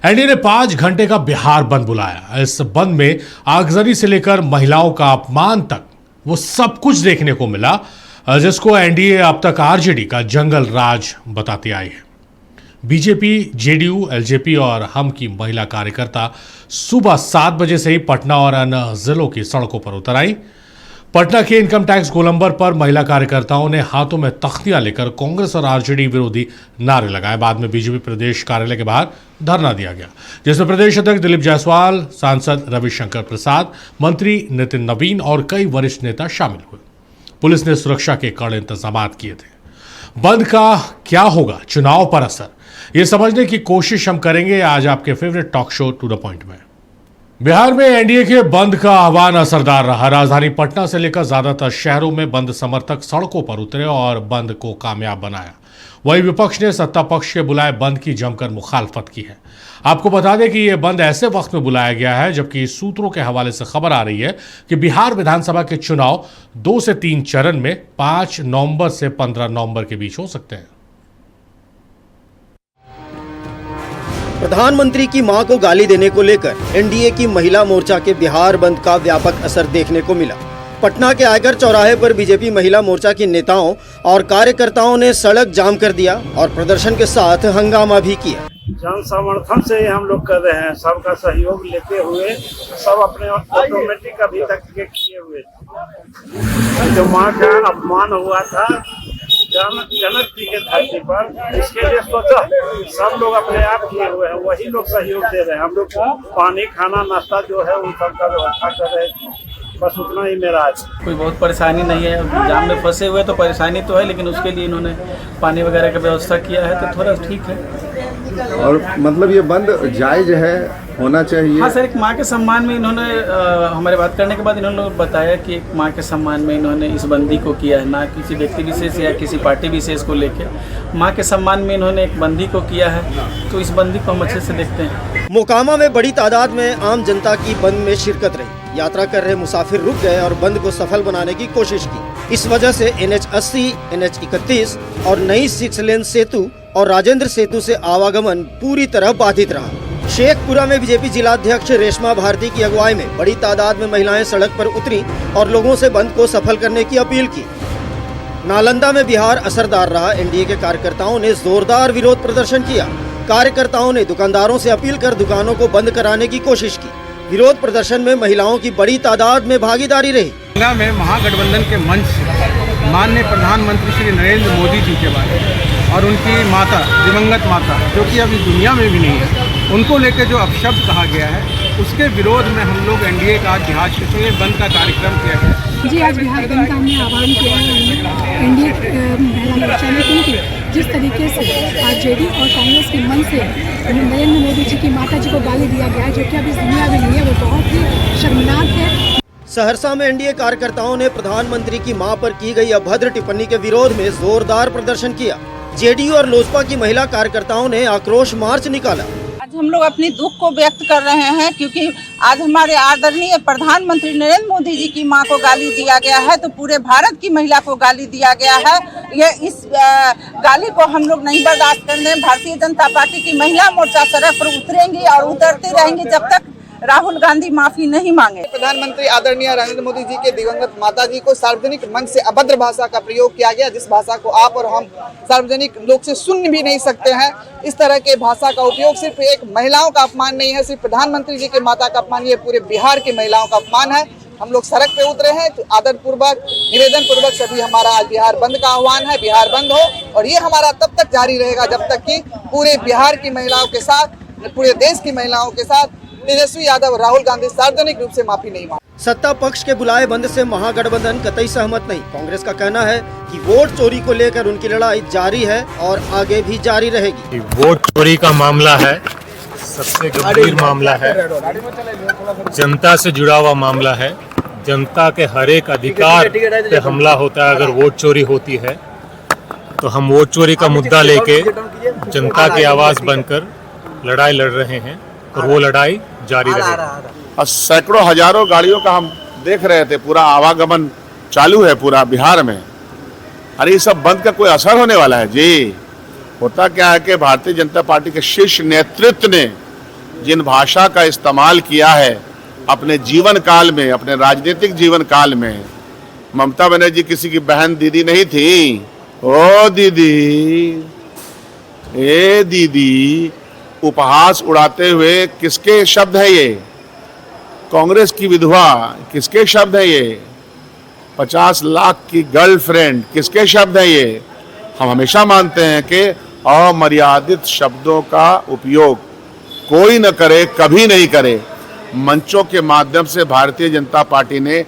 NDA ने 5 घंटे का बिहार बंद बुलाया। इस बंद में आगजनी से लेकर महिलाओं का अपमान तक वो सब कुछ देखने को मिला, जिसको एनडीए अब तक आरजेडी का जंगल राज बताती आई है। बीजेपी, जेडीयू, एलजेपी और हम की महिला कार्यकर्ता सुबह 7 बजे से ही पटना और अन्य जिलों की सड़कों पर उतर आई। पटना के इनकम टैक्स गोलंबर पर महिला कार्यकर्ताओं ने हाथों में तख्तियां लेकर कांग्रेस और आरजेडी विरोधी नारे लगाए। बाद में बीजेपी प्रदेश कार्यालय के बाहर धरना दिया गया, जिसमें प्रदेश अध्यक्ष दिलीप जायसवाल, सांसद रविशंकर प्रसाद, मंत्री नितिन नवीन और कई वरिष्ठ नेता शामिल हुए। पुलिस ने सुरक्षा के कड़े इंतजाम किए थे। बंद का क्या होगा चुनाव पर असर, ये समझने की कोशिश हम करेंगे आज आपके favourite talk show to the point में। बिहार में एनडीए के बंद का आह्वान असरदार रहा। राजधानी पटना से लेकर ज्यादातर शहरों में बंद समर्थक सड़कों पर उतरे और बंद को कामयाब बनाया। वहीं विपक्ष ने सत्ता पक्ष के बुलाए बंद की जमकर मुखालफत की है। आपको बता दें कि यह बंद ऐसे वक्त में बुलाया गया है जबकि सूत्रों के हवाले से खबर आ रही है कि बिहार विधानसभा के चुनाव 2 से 3 चरण में 5 नवंबर से 15 नवंबर के बीच हो सकते हैं। प्रधानमंत्री की मां को गाली देने को लेकर एनडीए की महिला मोर्चा के बिहार बंद का व्यापक असर देखने को मिला। पटना के आयकर चौराहे पर बीजेपी महिला मोर्चा की नेताओं और कार्यकर्ताओं ने सड़क जाम कर दिया और प्रदर्शन के साथ हंगामा भी किया। जन समर्थन से ही हम लोग कर रहे हैं, सबका सहयोग लेते हुए सब अपने ऑटोमेटिक अभी तक के किए हुए। जो मां का अपमान हुआ था जनक जी के धरती पर, इसके लिए सोचा सब लोग अपने आप किए हुए हैं, वही लोग सहयोग दे रहे हैं। हम लोग पानी, खाना, नाश्ता जो है उन सब का व्यवस्था कर रहे हैं। बस उतना ही मेरा आज कोई बहुत परेशानी नहीं है। जाम में फंसे हुए तो परेशानी तो है, लेकिन उसके लिए इन्होंने पानी वगैरह का व्यवस्था किया है तो थोड़ा ठीक है। और मतलब ये बंद जायज है, होना चाहिए। हाँ सर, एक माँ के सम्मान में इन्होंने हमारे बात करने के बाद इन्होंने बताया कि एक माँ के सम्मान में इन्होंने इस बंदी को किया है, ना किसी व्यक्ति विशेष या किसी पार्टी विशेष को लेकर। माँ के सम्मान में इन्होंने एक बंदी को किया है, तो इस बंदी को हम अच्छे से देखते हैं। मोकामा में बड़ी तादाद में आम जनता की बंद में शिरकत रही। यात्रा कर रहे मुसाफिर रुक गए और बंद को सफल बनाने की कोशिश की। इस वजह से NH 80, NH 31 और नई 6 लेन सेतु और राजेंद्र सेतु से आवागमन पूरी तरह बाधित रहा। शेखपुरा में बीजेपी जिलाध्यक्ष रेशमा भारती की अगुवाई में बड़ी तादाद में महिलाएं सड़क पर उतरी और लोगों से बंद को सफल करने की अपील की। नालंदा में बिहार असरदार रहा। एनडीए के कार्यकर्ताओं ने जोरदार विरोध प्रदर्शन किया। कार्यकर्ताओं ने दुकानदारों से अपील कर दुकानों को बंद कराने की कोशिश की। विरोध प्रदर्शन में महिलाओं की बड़ी तादाद में भागीदारी रही। गंगा में महागठबंधन के मंच से माननीय प्रधानमंत्री श्री नरेंद्र मोदी जी के बारे में और उनकी माता, दिवंगत माता, जो कि अभी दुनिया में भी नहीं है, उनको लेकर जो अपशब्द कहा गया है, उसके विरोध में हम लोग एनडीए का आज बिहार क्षेत्र में बंद का कार्यक्रम किया गया। जी, आज बिहार बंद का हमने आह्वान किया है एनडीए महिला मोर्चा ने, क्योंकि जिस तरीके से आरजेडी और कांग्रेस के मन से नरेंद्र मोदी जी की माता जी को गाली दिया गया है, जो कि अब इस दुनिया में नहीं है, वो बहुत ही शर्मनाक है। सहरसा में एनडीए कार्यकर्ताओं ने प्रधानमंत्री की मां पर की गई अभद्र टिप्पणी के विरोध में जोरदार प्रदर्शन किया। जेडीयू और लोजपा की महिला कार्यकर्ताओं ने आक्रोश मार्च निकाला। आज हम लोग अपनी दुख को व्यक्त कर रहे हैं, क्योंकि आज हमारे आदरणीय प्रधानमंत्री नरेंद्र मोदी जी की मां को गाली दिया गया है, तो पूरे भारत की महिला को गाली दिया गया है। इस गाली को हम लोग नहीं बर्दाश्त करने। भारतीय जनता पार्टी की महिला मोर्चा सड़क पर उतरेंगी और उतरती रहेंगी जब तक राहुल गांधी माफी नहीं मांगे। प्रधानमंत्री आदरणीय नरेंद्र मोदी जी के दिवंगत माता जी को सार्वजनिक मंच से अभद्र भाषा का प्रयोग किया गया, जिस भाषा को आप और हम सार्वजनिक लोग से सुन भी नहीं सकते हैं। इस तरह के भाषा का उपयोग सिर्फ एक महिलाओं का अपमान नहीं है, सिर्फ प्रधानमंत्री जी के माता का अपमान, ये पूरे बिहार की महिलाओं का अपमान है। हम लोग सड़क पे उतरे हैं तो आदर पूर्वक, निवेदन पूर्वक सभी हमारा आज बिहार बंद का आह्वान है। बिहार बंद हो, और ये हमारा तब तक जारी रहेगा जब तक कि पूरे बिहार की महिलाओं के साथ, पूरे देश की महिलाओं के साथ तेजस्वी यादव और राहुल गांधी सार्वजनिक रूप से माफी नहीं मांगे। सत्ता पक्ष के बुलाए बंद से महागठबंधन कतई सहमत नहीं। कांग्रेस का कहना है कि वोट चोरी को लेकर उनकी लड़ाई जारी है और आगे भी जारी रहेगी। वोट चोरी का मामला है, सबसे गंभीर मामला है, जनता से जुड़ा हुआ मामला है। जनता के हर एक अधिकार पे हमला होता है। अगर वोट चोरी होती है तो हम वोट चोरी का मुद्दा लेके जनता की आवाज बनकर लड़ाई लड़ रहे हैं और वो लड़ाई जारी रहेगी। और सैकड़ों हजारों गाड़ियों का हम देख रहे थे, पूरा आवागमन चालू है पूरा बिहार में। अरे ये सब बंद का कोई असर होने वाला है जी? होता क्या है कि भारतीय जनता पार्टी के शीर्ष नेतृत्व ने जिन भाषा का इस्तेमाल किया है अपने जीवन काल में, अपने राजनीतिक जीवन काल में, ममता बनर्जी किसी की बहन दीदी नहीं थी। ओ दीदी, ए दीदी, उपहास उड़ाते हुए किसके शब्द है ये? कांग्रेस की विधवा किसके शब्द है ये? 50 लाख की गर्लफ्रेंड किसके शब्द है ये? हम हमेशा मानते हैं कि अमर्यादित शब्दों का उपयोग कोई न करे, कभी नहीं करे। मंचों के माध्यम से भारतीय जनता पार्टी ने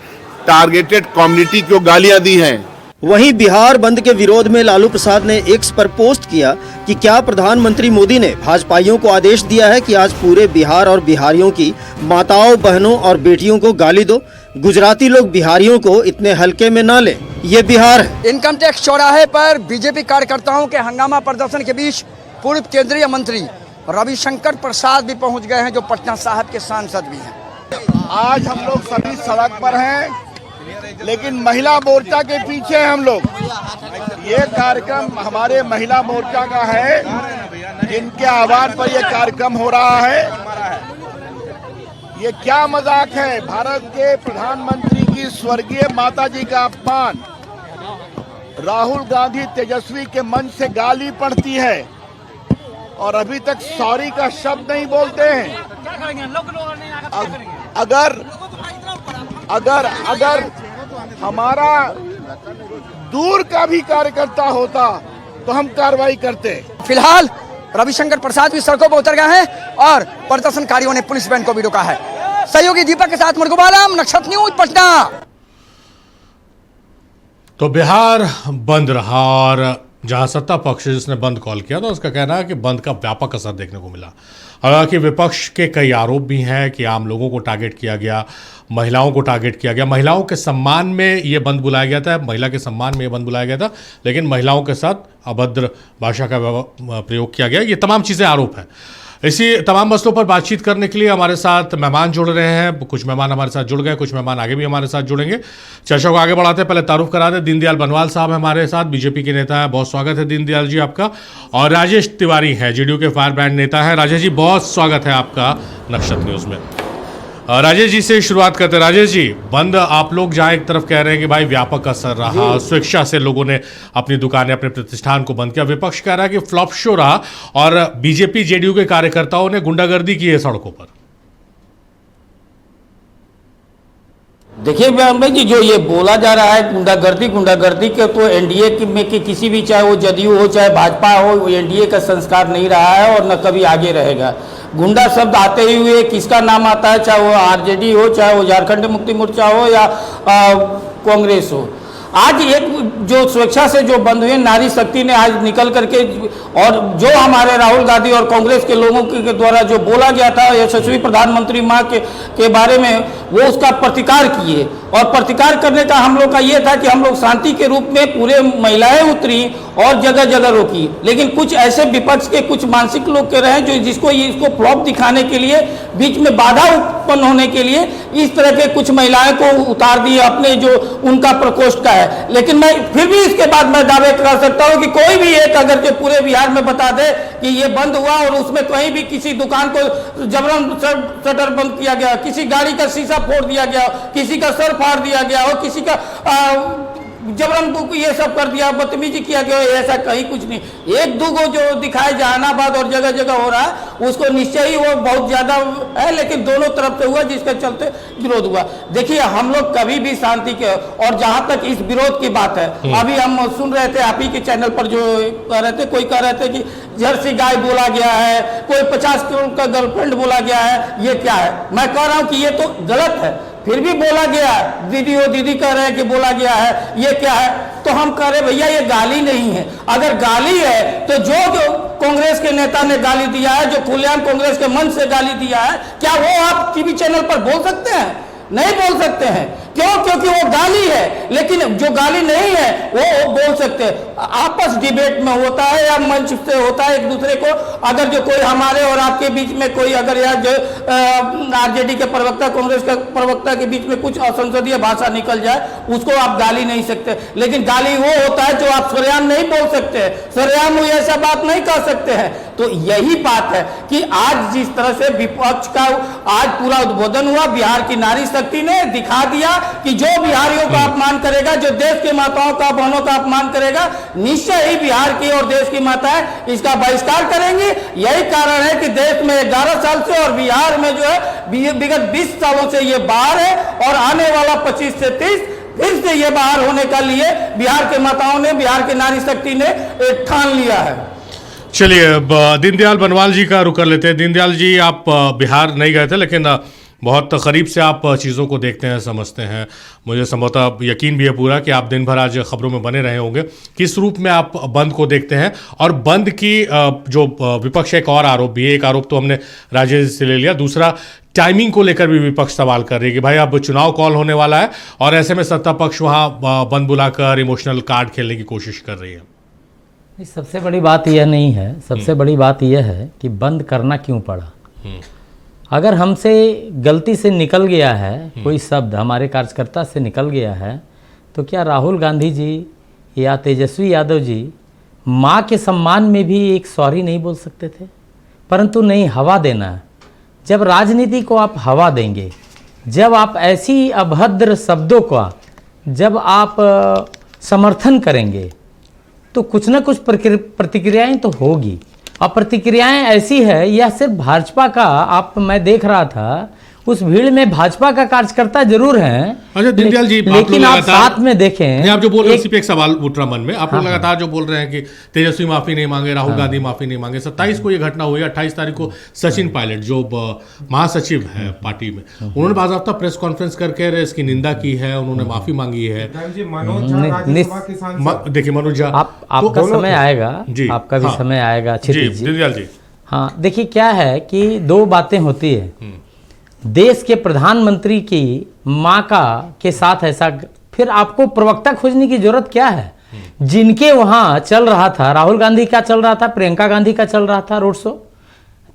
टारगेटेड कम्युनिटी को गालियां दी हैं। वहीं बिहार बंद के विरोध में लालू प्रसाद ने एक्स पर पोस्ट किया कि क्या प्रधानमंत्री मोदी ने भाजपाइयों को आदेश दिया है कि आज पूरे बिहार और बिहारियों की माताओं, बहनों और बेटियों को गाली दो। गुजराती लोग बिहारियों को इतने हल्के में ना लें, ये बिहार है। इनकम टैक्स चौराहे पर बीजेपी कार्यकर्ताओं के हंगामा प्रदर्शन के बीच पूर्व केंद्रीय मंत्री रविशंकर प्रसाद भी पहुंच गए हैं, जो पटना साहिब के सांसद भी हैं। आज हम लोग सभी सड़क पर हैं, लेकिन महिला मोर्चा के पीछे हैं हम लोग। ये कार्यक्रम हमारे महिला मोर्चा का है, जिनके आह्वान पर यह कार्यक्रम हो रहा है। ये क्या मजाक है? भारत के प्रधानमंत्री की स्वर्गीय माताजी का अपमान, राहुल गांधी तेजस्वी के मंच से गाली पड़ती है और अभी तक सॉरी का शब्द नहीं बोलते हैं। अगर हमारा दूर का भी कार्यकर्ता होता तो हम कार्रवाई करते। फिलहाल रविशंकर प्रसाद भी सड़कों पर उतर गए हैं और प्रदर्शनकारियों ने पुलिस वैन को भी रोका है। सहयोगी दीपक के साथ मुर्गुब आलम, नक्षत्र न्यूज, पटना। तो बिहार बंद रहा और जहां सत्ता पक्ष जिसने बंद कॉल किया था उसका कहना है कि बंद का व्यापक असर देखने को मिला। हालांकि विपक्ष के कई आरोप भी हैं कि आम लोगों को टारगेट किया गया, महिलाओं को टारगेट किया गया। महिलाओं के सम्मान में ये बंद बुलाया गया था, महिला के सम्मान में ये बंद बुलाया गया था, लेकिन महिलाओं के साथ अभद्र भाषा का प्रयोग किया गया। ये तमाम चीज़ें आरोप हैं। इसी तमाम मसलों पर बातचीत करने के लिए हमारे साथ मेहमान जुड़ रहे हैं। कुछ मेहमान हमारे साथ जुड़ गए, कुछ मेहमान आगे भी हमारे साथ जुड़ेंगे। चर्चा को आगे बढ़ाते हैं, पहले तारुफ करा दें। दीनदयाल बनवाल साहब हमारे साथ, बीजेपी के नेता हैं। बहुत स्वागत है दीनदयाल जी आपका। और राजेश तिवारी हैं, जेडीयू के फायर ब्रांड नेता हैं। राजेश जी, बहुत स्वागत है आपका नक्षत्र न्यूज़ में। राजेश जी से शुरुआत करते हैं। राजेश जी, बंद आप लोग जहाँ एक तरफ कह रहे हैं कि भाई व्यापक असर रहा, स्वेच्छा से लोगों ने अपनी दुकानें, अपने प्रतिष्ठान को बंद किया, विपक्ष कह रहा है कि फ्लॉप शो रहा और बीजेपी जेडीयू के कार्यकर्ताओं ने गुंडागर्दी की है सड़कों पर। देखिए भाई जी, जो ये बोला जा रहा है गुंडागर्दी के, तो एनडीए में के किसी भी, चाहे वो जदयू हो चाहे भाजपा हो, वो एनडीए का संस्कार नहीं रहा है और न कभी आगे रहेगा। गुंडा शब्द आते ही हुए किसका नाम आता है, चाहे वो आरजेडी हो, चाहे वो झारखंड मुक्ति मोर्चा हो या कांग्रेस हो। आज एक जो स्वेच्छा से जो बंद हुए, नारी शक्ति ने आज निकल करके, और जो हमारे राहुल गांधी और कांग्रेस के लोगों के द्वारा जो बोला गया था यशस्वी प्रधानमंत्री माँ के बारे में, वो उसका प्रतिकार किए। और प्रतिकार करने का हम लोग का ये था कि हम लोग शांति के रूप में पूरे महिलाएं उतरी और जगह जगह रोकी। लेकिन कुछ ऐसे विपक्ष के कुछ मानसिक लोग के रहे जो इसको फ्लॉप दिखाने के लिए, बीच में बाधा उत्पन्न होने के लिए इस तरह के कुछ महिलाएं को उतार दिए अपने जो उनका प्रकोष्ठ का है। लेकिन मैं फिर भी इसके बाद मैं दावे कर सकता हूं कि कोई भी एक अगर जो पूरे बिहार में बता दे कि ये बंद हुआ और उसमें कहीं भी किसी दुकान को जबरन शटर बंद किया गया, किसी गाड़ी का शीशा फोड़ दिया गया, किसी का सर फाड़ दिया गया हो, किसी का जबरन ये सब कर दिया, बदतमीजी किया गया, ऐसा कहीं कुछ नहीं। एक दो जो दिखाए जहानाबाद और जगह जगह हो रहा है, उसको निश्चय ही वो बहुत ज्यादा है, लेकिन दोनों तरफ से हुआ जिसके चलते विरोध हुआ। देखिए, हम लोग कभी भी शांति के, और जहां तक इस विरोध की बात है, अभी हम सुन रहे थे आप ही के चैनल पर जो कह रहे थे, कोई कह रहे थे कि जर्सी गाय बोला गया है, कोई 50 करोड़ का गर्लफ्रेंड बोला गया है, ये क्या है? मैं कह रहा हूं कि ये तो गलत है, फिर भी बोला गया है। दीदी कह रहे हैं कि बोला गया है, ये क्या है? तो हम कह रहे भैया ये गाली नहीं है। अगर गाली है तो जो कांग्रेस के नेता ने गाली दिया है, जो खुलेआम कांग्रेस के मंच से गाली दिया है, क्या वो आप टीवी चैनल पर बोल सकते हैं? नहीं बोल सकते हैं, क्यों? क्योंकि वो गाली है, लेकिन जो गाली नहीं है वो बोल सकते हैं। आपस डिबेट में होता है या मंच से होता है एक दूसरे को। अगर जो कोई हमारे और आपके बीच में कोई अगर या जो आरजेडी के प्रवक्ता, कांग्रेस के प्रवक्ता के बीच में कुछ असंसदीय भाषा निकल जाए, उसको आप गाली नहीं सकते। लेकिन गाली वो होता है जो आप सरेआम नहीं बोल सकते, सरेआम वो ऐसा बात नहीं कर सकते हैं। तो यही बात है कि आज जिस तरह से विपक्ष का आज पूरा उद्बोधन हुआ, बिहार की नारी शक्ति ने दिखा दिया कि जो बिहारियों का अपमान करेगा, जो देश की माताओं का, बहनों का अपमान करेगा, निश्चय ही बिहार की और देश की माताएं इसका बहिष्कार करेंगी। यही कारण है कि देश में 11 साल से और बिहार में जो है विगत 20 सालों से ये बाहर है, और आने वाला 25 से 30 फिर से ये बाहर होने का लिए बिहार के माताओं ने, बिहार की नारी शक्ति ने ठान लिया है। चलिए, अब दीनदयाल बनवाल जी का रुख कर लेते हैं। दीनदयाल जी, आप बिहार नहीं गए थे, लेकिन बहुत करीब से आप चीज़ों को देखते हैं, समझते हैं। मुझे संभवतः यकीन भी है पूरा कि आप दिन भर आज खबरों में बने रहे होंगे। किस रूप में आप बंद को देखते हैं? और बंद की जो विपक्ष एक और आरोप भी है, एक आरोप तो हमने राजेश से ले लिया, दूसरा टाइमिंग को लेकर भी विपक्ष सवाल कर रही है कि भाई अब चुनाव कॉल होने वाला है और ऐसे में सत्ता पक्ष वहाँ बंद बुलाकर इमोशनल कार्ड खेलने की कोशिश कर रही है। सबसे बड़ी बात यह नहीं है, सबसे बड़ी बात यह है कि बंद करना क्यों पड़ा। अगर हमसे गलती से निकल गया है कोई शब्द, हमारे कार्यकर्ता से निकल गया है, तो क्या राहुल गांधी जी या तेजस्वी यादव जी माँ के सम्मान में भी एक सॉरी नहीं बोल सकते थे? परंतु नहीं, हवा देना है। जब राजनीति को आप हवा देंगे, जब आप ऐसी अभद्र शब्दों का जब आप समर्थन करेंगे, तो कुछ ना कुछ प्रतिक्रियाएं तो होगी। और प्रतिक्रियाएं ऐसी है, यह सिर्फ भाजपा का, मैं देख रहा था उस भीड़ में भाजपा का कार्यकर्ता जरूर हैं। अच्छा दीनदयाल जी, लेकिन आप साथ में देखें, आप जो बोल रहे हैं उसी पे एक सवाल उठ रहा मन में। आप लोग लगातार जो बोल रहे हैं कि तेजस्वी माफी नहीं मांगे, राहुल गांधी माफी नहीं मांगे। 27 को ये घटना हुई, 28 तारीख को सचिन पायलट जो महासचिव है पार्टी में, उन्होंने बाकायदा प्रेस कॉन्फ्रेंस करके इसकी निंदा की है, उन्होंने माफी मांगी है। देखिए मनोज झा, आपका समय आएगा, आपका भी समय आएगा दीनदयाल जी। हाँ, देखिए क्या है कि दो बातें होती है। देश के प्रधानमंत्री की माँ का के साथ ऐसा, फिर आपको प्रवक्ता खोजने की जरूरत क्या है? जिनके वहां चल रहा था, राहुल गांधी का चल रहा था, प्रियंका गांधी का चल रहा था रोड शो,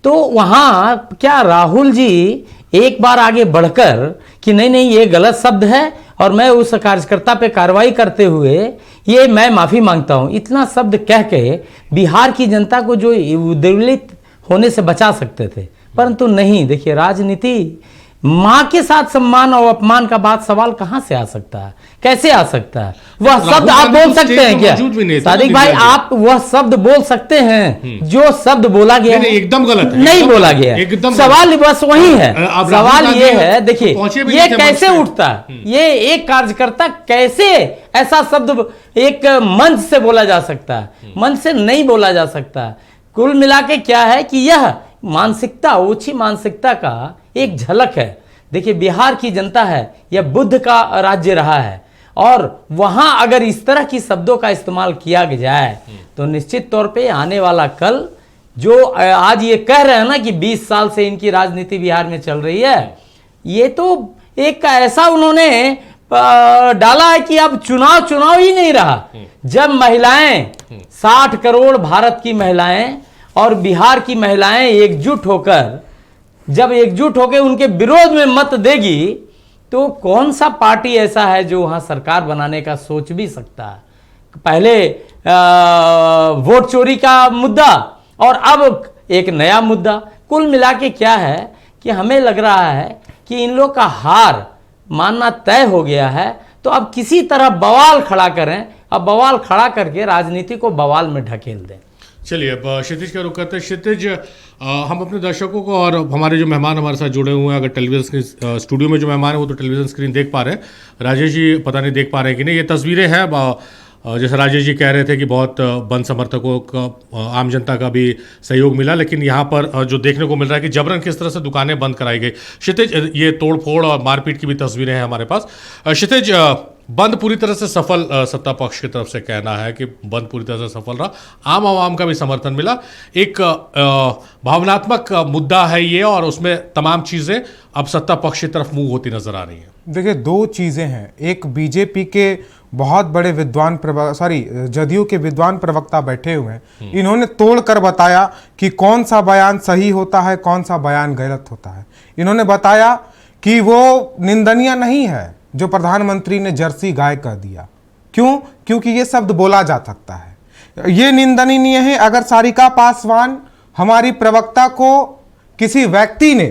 तो वहां क्या राहुल जी एक बार आगे बढ़कर कि नहीं नहीं ये गलत शब्द है और मैं उस कार्यकर्ता पे कार्रवाई करते हुए ये मैं माफी मांगता हूं, इतना शब्द कह के बिहार की जनता को जो उद्वेलित होने से बचा सकते थे, परंतु नहीं। देखिए, राजनीति मां के साथ सम्मान और अपमान का बात सवाल कहां से आ सकता है, कैसे आ सकता है? वह शब्द आप बोल सकते हैं क्या सादिक भाई? आप वह शब्द बोल सकते हैं जो शब्द बोला गया है? एकदम गलत है, नहीं बोला गया है। सवाल बस वही है। सवाल ये है, देखिए ये कैसे उठता है, ये एक कार्यकर्ता कैसे ऐसा शब्द एक मंच से बोला जा सकता है? मंच से नहीं बोला जा सकता है। कुल मिला के क्या है कि यह मानसिकता, ओछी मानसिकता का एक झलक है। देखिए, बिहार की जनता है, यह बुद्ध का राज्य रहा है, और वहां अगर इस तरह की शब्दों का इस्तेमाल किया जाए तो निश्चित तौर पे आने वाला कल, जो आज ये कह रहे हैं ना कि 20 साल से इनकी राजनीति बिहार में चल रही है, ये तो एक ऐसा उन्होंने डाला है कि अब चुनाव ही नहीं रहा। जब महिलाएं 60 करोड़ भारत की महिलाएं और बिहार की महिलाएं एकजुट होकर उनके विरोध में मत देगी, तो कौन सा पार्टी ऐसा है जो वहां सरकार बनाने का सोच भी सकता है? पहले वोट चोरी का मुद्दा और अब एक नया मुद्दा। कुल मिला के क्या है कि हमें लग रहा है कि इन लोग का हार मानना तय हो गया है, तो अब किसी तरह बवाल खड़ा करें, अब बवाल खड़ा करके राजनीति को बवाल में ढकेल दें। चलिए, अब क्षितिज का रुख करते हैं। क्षितिज, हम अपने दर्शकों को और हमारे जो मेहमान हमारे साथ जुड़े हुए हैं, अगर टेलीविजन स्क्रीन, स्टूडियो में जो मेहमान है वो तो टेलीविजन स्क्रीन देख पा रहे हैं, राजेश जी पता नहीं देख पा रहे हैं कि नहीं। ये तस्वीरें हैं, जैसे राजेश जी कह रहे थे कि बहुत बंद समर्थकों का, आम जनता का भी सहयोग मिला, लेकिन यहाँ पर जो देखने को मिल रहा है कि जबरन किस तरह से दुकानें बंद कराई गई। क्षितिज, ये तोड़ फोड़ और मारपीट की भी तस्वीरें हैं हमारे पास। क्षितिज, बंद पूरी तरह से सफल, सत्ता पक्ष की तरफ से कहना है कि बंद पूरी तरह से सफल रहा, आम आवाम का भी समर्थन मिला। एक भावनात्मक मुद्दा है ये, और उसमें तमाम चीज़ें अब सत्ता पक्ष की तरफ मुंह होती नजर आ रही हैं। देखिए, दो चीज़ें हैं। एक, बीजेपी के बहुत बड़े विद्वान जदयू के विद्वान प्रवक्ता बैठे हुए हैं, इन्होंने तोड़ कर बताया कि कौन सा बयान सही होता है, कौन सा बयान गलत होता है। इन्होंने बताया कि वो निंदनीय नहीं है जो प्रधानमंत्री ने जर्सी गाय कह दिया। क्यों? क्योंकि ये शब्द बोला जा सकता है। ये निंदनीय है अगर सारिका पासवान, हमारी प्रवक्ता, को किसी व्यक्ति ने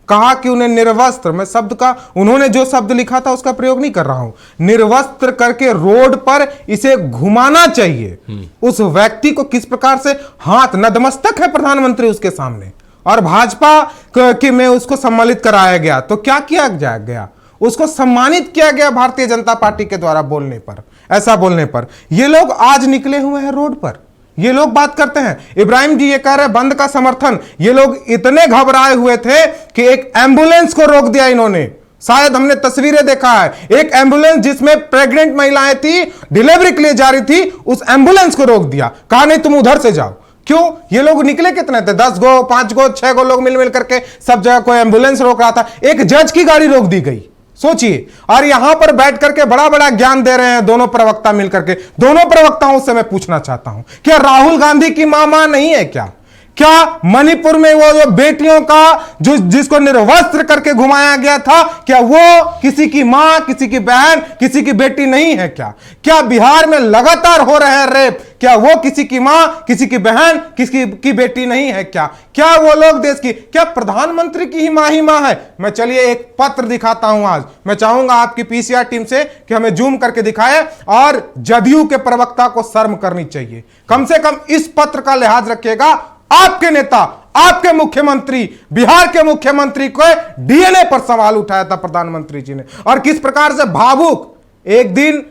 कहा कि उन्हें निर्वस्त्र, मैं शब्द का, उन्होंने जो शब्द लिखा था उसका प्रयोग नहीं कर रहा हूं, निर्वस्त्र करके रोड पर इसे घुमाना चाहिए। उस व्यक्ति को किस प्रकार से हाथ नतमस्तक है प्रधानमंत्री उसके सामने, और भाजपा के में उसको सम्मानित कराया गया। तो क्या किया गया? उसको सम्मानित किया गया भारतीय जनता पार्टी के द्वारा बोलने पर, ऐसा बोलने पर। ये लोग आज निकले हुए हैं रोड पर, ये लोग बात करते हैं। इब्राहिम जी ये कह रहे हैं बंद का समर्थन। ये लोग इतने घबराए हुए थे कि एक एम्बुलेंस को रोक दिया इन्होंने। शायद हमने तस्वीरें देखा है, एक एम्बुलेंस जिसमें प्रेग्नेंट महिलाएं थी, डिलीवरी के लिए जा रही थी, उस एम्बुलेंस को रोक दिया, कहा नहीं तुम उधर से जाओ। क्यों? ये लोग निकले कितने थे? 10 गो, 5 गो, 6 गो लोग मिल करके सब जगह कोई एम्बुलेंस रोक रहा था। एक जज की गाड़ी रोक दी गई, सोचिए। और यहां पर बैठ करके बड़ा बड़ा ज्ञान दे रहे हैं दोनों प्रवक्ता मिलकर के। दोनों प्रवक्ताओं से मैं पूछना चाहता हूं, क्या राहुल गांधी की मां नहीं है क्या? क्या मणिपुर में वो जो बेटियों का जिसको निर्वस्त्र करके घुमाया गया था, क्या वो किसी की मां, किसी की बहन, किसी की बेटी नहीं है क्या? क्या बिहार में लगातार हो रहे हैं रेप, क्या वो किसी की मां, किसी की बहन, किसी की बेटी नहीं है क्या? क्या वो लोग देश की, क्या प्रधानमंत्री की ही मां है? मैं चलिए एक पत्र दिखाता हूं आज। मैं चाहूंगा आपकी पीसीआर टीम से कि हमें जूम करके दिखाए, और जदयू के प्रवक्ता को शर्म करनी चाहिए। कम से कम इस पत्र का लिहाज रखिएगा। आपके नेता, आपके मुख्यमंत्री, बिहार के मुख्यमंत्री को डीएनए पर सवाल उठाया था प्रधानमंत्री जी ने, और किस प्रकार से भावुक, एक दिन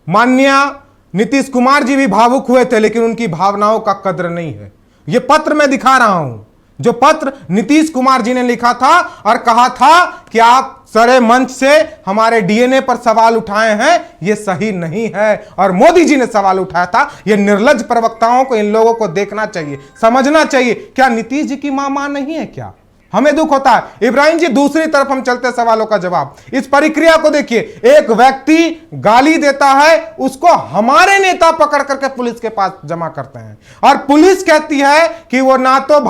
माननीय नीतीश कुमार जी भी भावुक हुए थे, लेकिन उनकी भावनाओं का कद्र नहीं है। यह पत्र मैं दिखा रहा हूं, जो पत्र नीतीश कुमार जी ने लिखा था और कहा था कि आप सारे मंच से हमारे डीएनए पर सवाल उठाए हैं, यह सही नहीं है। और मोदी जी ने सवाल उठाया था। यह निर्लज्ज प्रवक्ताओं को, इन लोगों को देखना चाहिए, समझना चाहिए। क्या नीतीश जी की मां नहीं है क्या? हमें दुख होता है। इब्राहिम जी, दूसरी तरफ हम चलते सवालों का जवाब। इस प्रक्रिया को देखिए, एक व्यक्ति गाली देता है, उसको हमारे नेता पकड़ करके पुलिस के पास जमा करते हैं, और पुलिस कहती है कि वो ना तो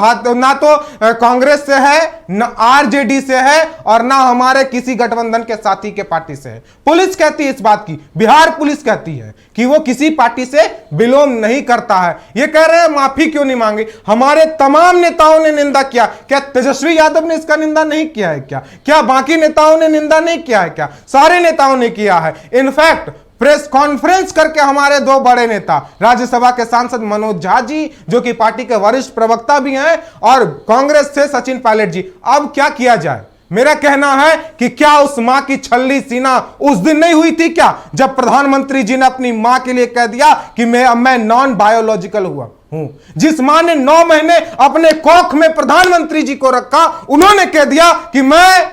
कांग्रेस से है, ना आरजेडी से है, और ना हमारे किसी गठबंधन के साथी के पार्टी से है। पुलिस कहती है इस बात की, बिहार पुलिस कहती है कि वो किसी पार्टी से बिलोंग नहीं करता है। ये कह रहे हैं माफी क्यों नहीं मांगी? हमारे तमाम नेताओं ने निंदा किया। क्या तेजस्वी यादव ने इसका निंदा नहीं किया है क्या? क्या बाकी नेताओं ने निंदा नहीं किया है क्या? सारे नेताओं ने किया है। इनफैक्ट प्रेस कॉन्फ्रेंस करके हमारे दो बड़े नेता, राज्यसभा के सांसद मनोज झा जी, जो कि पार्टी के वरिष्ठ प्रवक्ता भी हैं, और कांग्रेस से सचिन पायलट जी। अब क्या किया जाए? मेरा कहना है कि क्या उस मां की छल्ली सीना उस दिन नहीं हुई थी क्या, जब प्रधानमंत्री जी ने अपनी मां के लिए कह दिया कि मैं नॉन बायोलॉजिकल हूं? जिस मां ने 9 महीने अपने कोख में प्रधानमंत्री जी को रखा, उन्होंने कह दिया कि मैं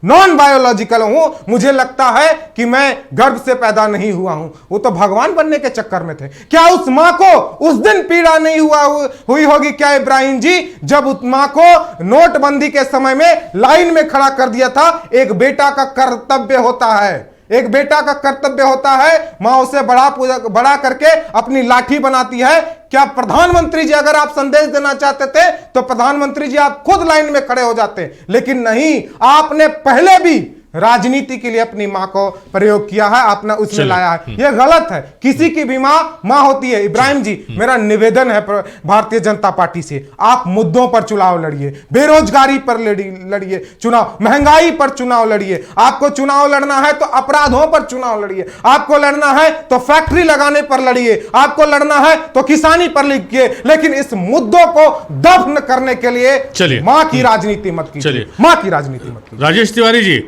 नॉन बायोलॉजिकल हूं, मुझे लगता है कि मैं गर्भ से पैदा नहीं हुआ हूं। वो तो भगवान बनने के चक्कर में थे। क्या उस मां को उस दिन पीड़ा नहीं हुई होगी क्या इब्राहिम जी, जब उस मां को नोटबंदी के समय में लाइन में खड़ा कर दिया था? एक बेटा का कर्तव्य होता है, एक बेटा का कर्तव्य होता है, मां उसे बड़ा करके अपनी लाठी बनाती है। क्या प्रधानमंत्री जी, अगर आप संदेश देना चाहते थे तो प्रधानमंत्री जी आप खुद लाइन में खड़े हो जाते, लेकिन नहीं, आपने पहले भी राजनीति के लिए अपनी मां को प्रयोग किया है, आपने उसमें लाया है। यह गलत है। किसी की भी मां होती है। इब्राहिम जी, मेरा निवेदन है भारतीय जनता पार्टी से, आप मुद्दों पर चुनाव लड़िए, बेरोजगारी पर लड़िए चुनाव, महंगाई पर चुनाव लड़िए। आपको चुनाव लड़ना है तो अपराधों पर चुनाव लड़िए, आपको लड़ना है तो फैक्ट्री लगाने पर लड़िए, आपको लड़ना है तो किसानी पर लड़िए, लेकिन इस मुद्दों को दफन करने के लिए मां की राजनीति मत कीजिए, मां की राजनीति मत कीजिए। राजेश तिवारी जी,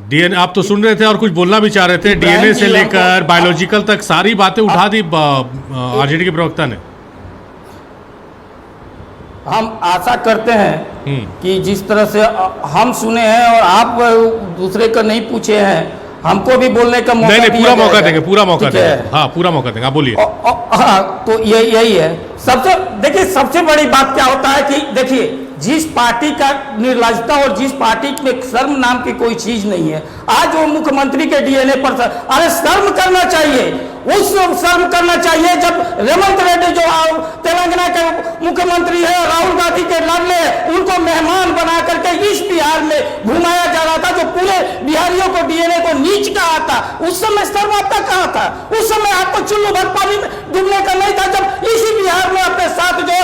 डीएनए आप तो सुन रहे थे और कुछ बोलना भी चाह रहे थे। डीएनए से लेकर बायोलॉजिकल तक सारी बातें उठा दी आरजेडी के प्रवक्ता ने। हम आशा करते हैं कि जिस तरह से हम सुने हैं और आप दूसरे का नहीं पूछे हैं, हमको भी बोलने का मौका नहीं, पूरा मौका जाएगा। देंगे, पूरा मौका ठीक है? देंगे। हाँ, पूरा मौका देंगे, आप बोलिए। हाँ, तो यही है सबसे। देखिए सबसे बड़ी बात क्या होता है कि देखिए जिस पार्टी का निर्लजता और जिस पार्टी में शर्म नाम की कोई चीज नहीं है, आज वो मुख्यमंत्री के डीएनए पर अरे शर्म करना चाहिए, उस शर्म करना चाहिए जब रेवंत रेड्डी जो तेलंगाना के मुख्यमंत्री है, राहुल गांधी के लाडले, उनको मेहमान बना करके इस बिहार में घुमाया जा रहा था, जो पूरे बिहारियों को डीएनए को नीच कहा था, उस समय शर्म आपका कहाँ था? उस समय आपको चुल्लू भर पानी में डूबने का नहीं था, जब इसी बिहार में अपने साथ जो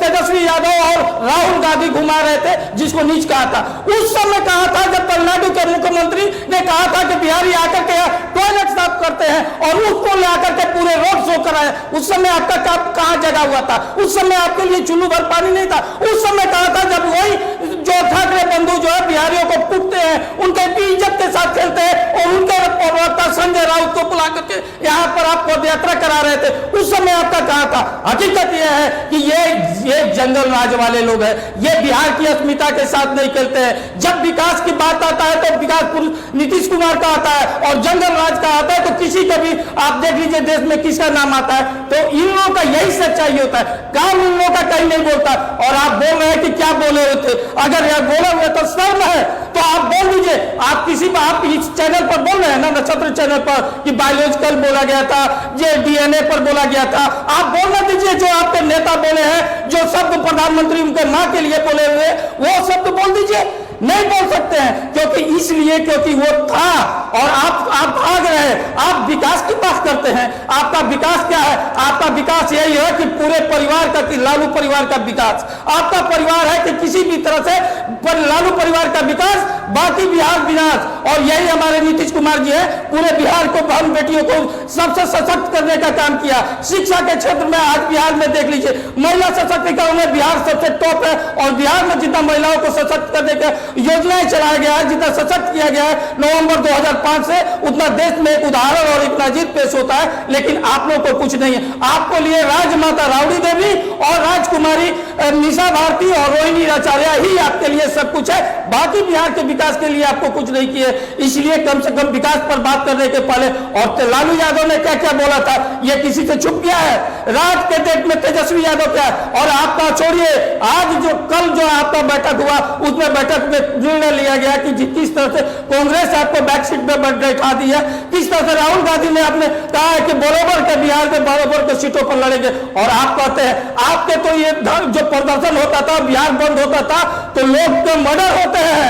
तेजस्वी यादव और राहुल गांधी घुमा रहे थे, जिसको नीच कहा था। उस समय कहा था जब तमिलनाडु के मुख्यमंत्री ने कहा था कि बिहारी आकर के टॉयलेट साफ करते हैं और उसको ले आकर के पूरे रोड शो कराए, उस समय आपका कहाँ जगह हुआ था? उस समय आपके लिए चुल्लू भर पानी नहीं था। उस समय कहा था जब वही जो ठाकरे बंधु जो है बिहारियों को कूटते हैं, उनके इज्जत के साथ खेलते हैं और उनके प्रवक्ता संजय राउत को बुला करके यहाँ पर आप पद यात्रा करा रहे थे, उस समय आपका कहा था? हकीकत यह है कि ये जंगल राज वाले लोग हैं, ये बिहार की अस्मिता के साथ नहीं खेलते हैं। जब विकास की बात आता है तो विकास नीतीश कुमार का आता है और जंगल राज का आता है तो किसी का भी आप देख लीजिए देश में किसका नाम आता है। तो इन लोगों का यही सच्चाई होता है, काम इन लोगों का कहीं नहीं बोलता। और आप बोल रहे हैं कि क्या बोले होते, अगर यह बोले हुए तो शर्म है तो आप बोल दीजिए। आप किसी पर आप इस चैनल पर बोल रहे हैं ना, नक्षत्र चैनल पर, कि बायोलॉजिकल बोला गया था, ये डीएनए पर बोला गया था, आप बोलना दीजिए। जो आपके नेता बोले हैं, जो शब्द प्रधानमंत्री उनके मां के लिए बोले हुए, वो शब्द बोल दीजिए। नहीं बोल सकते हैं क्योंकि इसलिए क्योंकि वो था और आप भाग रहे हैं। आप विकास की बात करते हैं, आपका विकास क्या है? आपका विकास यही है कि पूरे परिवार का, कि लालू परिवार का विकास आपका परिवार है, कि किसी भी तरह से लालू परिवार का विकास, बाकी बिहार विनाश। और यही हमारे नीतीश कुमार जी है, पूरे बिहार को, बहन बेटियों को सबसे सशक्त करने का काम किया। शिक्षा के क्षेत्र में आज बिहार में देख लीजिए, महिला सशक्तिकरण में बिहार सबसे टॉप है और बिहार में जितना महिलाओं को सशक्त करने का योजनाएं चलाया गया है, जितना सशक्त किया गया है नवंबर 2005 से, उतना देश में एक उदाहरण और एक नजीर पेश होता है। लेकिन आप लोग को कुछ नहीं है। आपको लिए राजमाता राबड़ी देवी और राजकुमारी निशा भारती और रोहिणी आचार्य ही आपके लिए सब कुछ है, बाकी बिहार के विकास के लिए आपको कुछ नहीं किए। इसलिए कम से कम विकास पर बात करने के पहले, और लालू यादव ने क्या क्या बोला था ये किसी से छुप गया है? रात के डेट में तेजस्वी यादव क्या, और आपका छोड़िए, आज जो कल जो आपका बैठक हुआ उसमें बैठक में निर्णय लिया गया कि किस तरह से कांग्रेस आपको बैकसीट में बैठा दी है, किस तरह से राहुल गांधी ने अपने कहा है कि बराबर के बिहार में बराबर के सीटों पर लड़ेंगे। और आप कहते हैं आपके तो ये जो प्रदर्शन होता था, बिहार बंद होता था तो लोग के मर्डर होते हैं,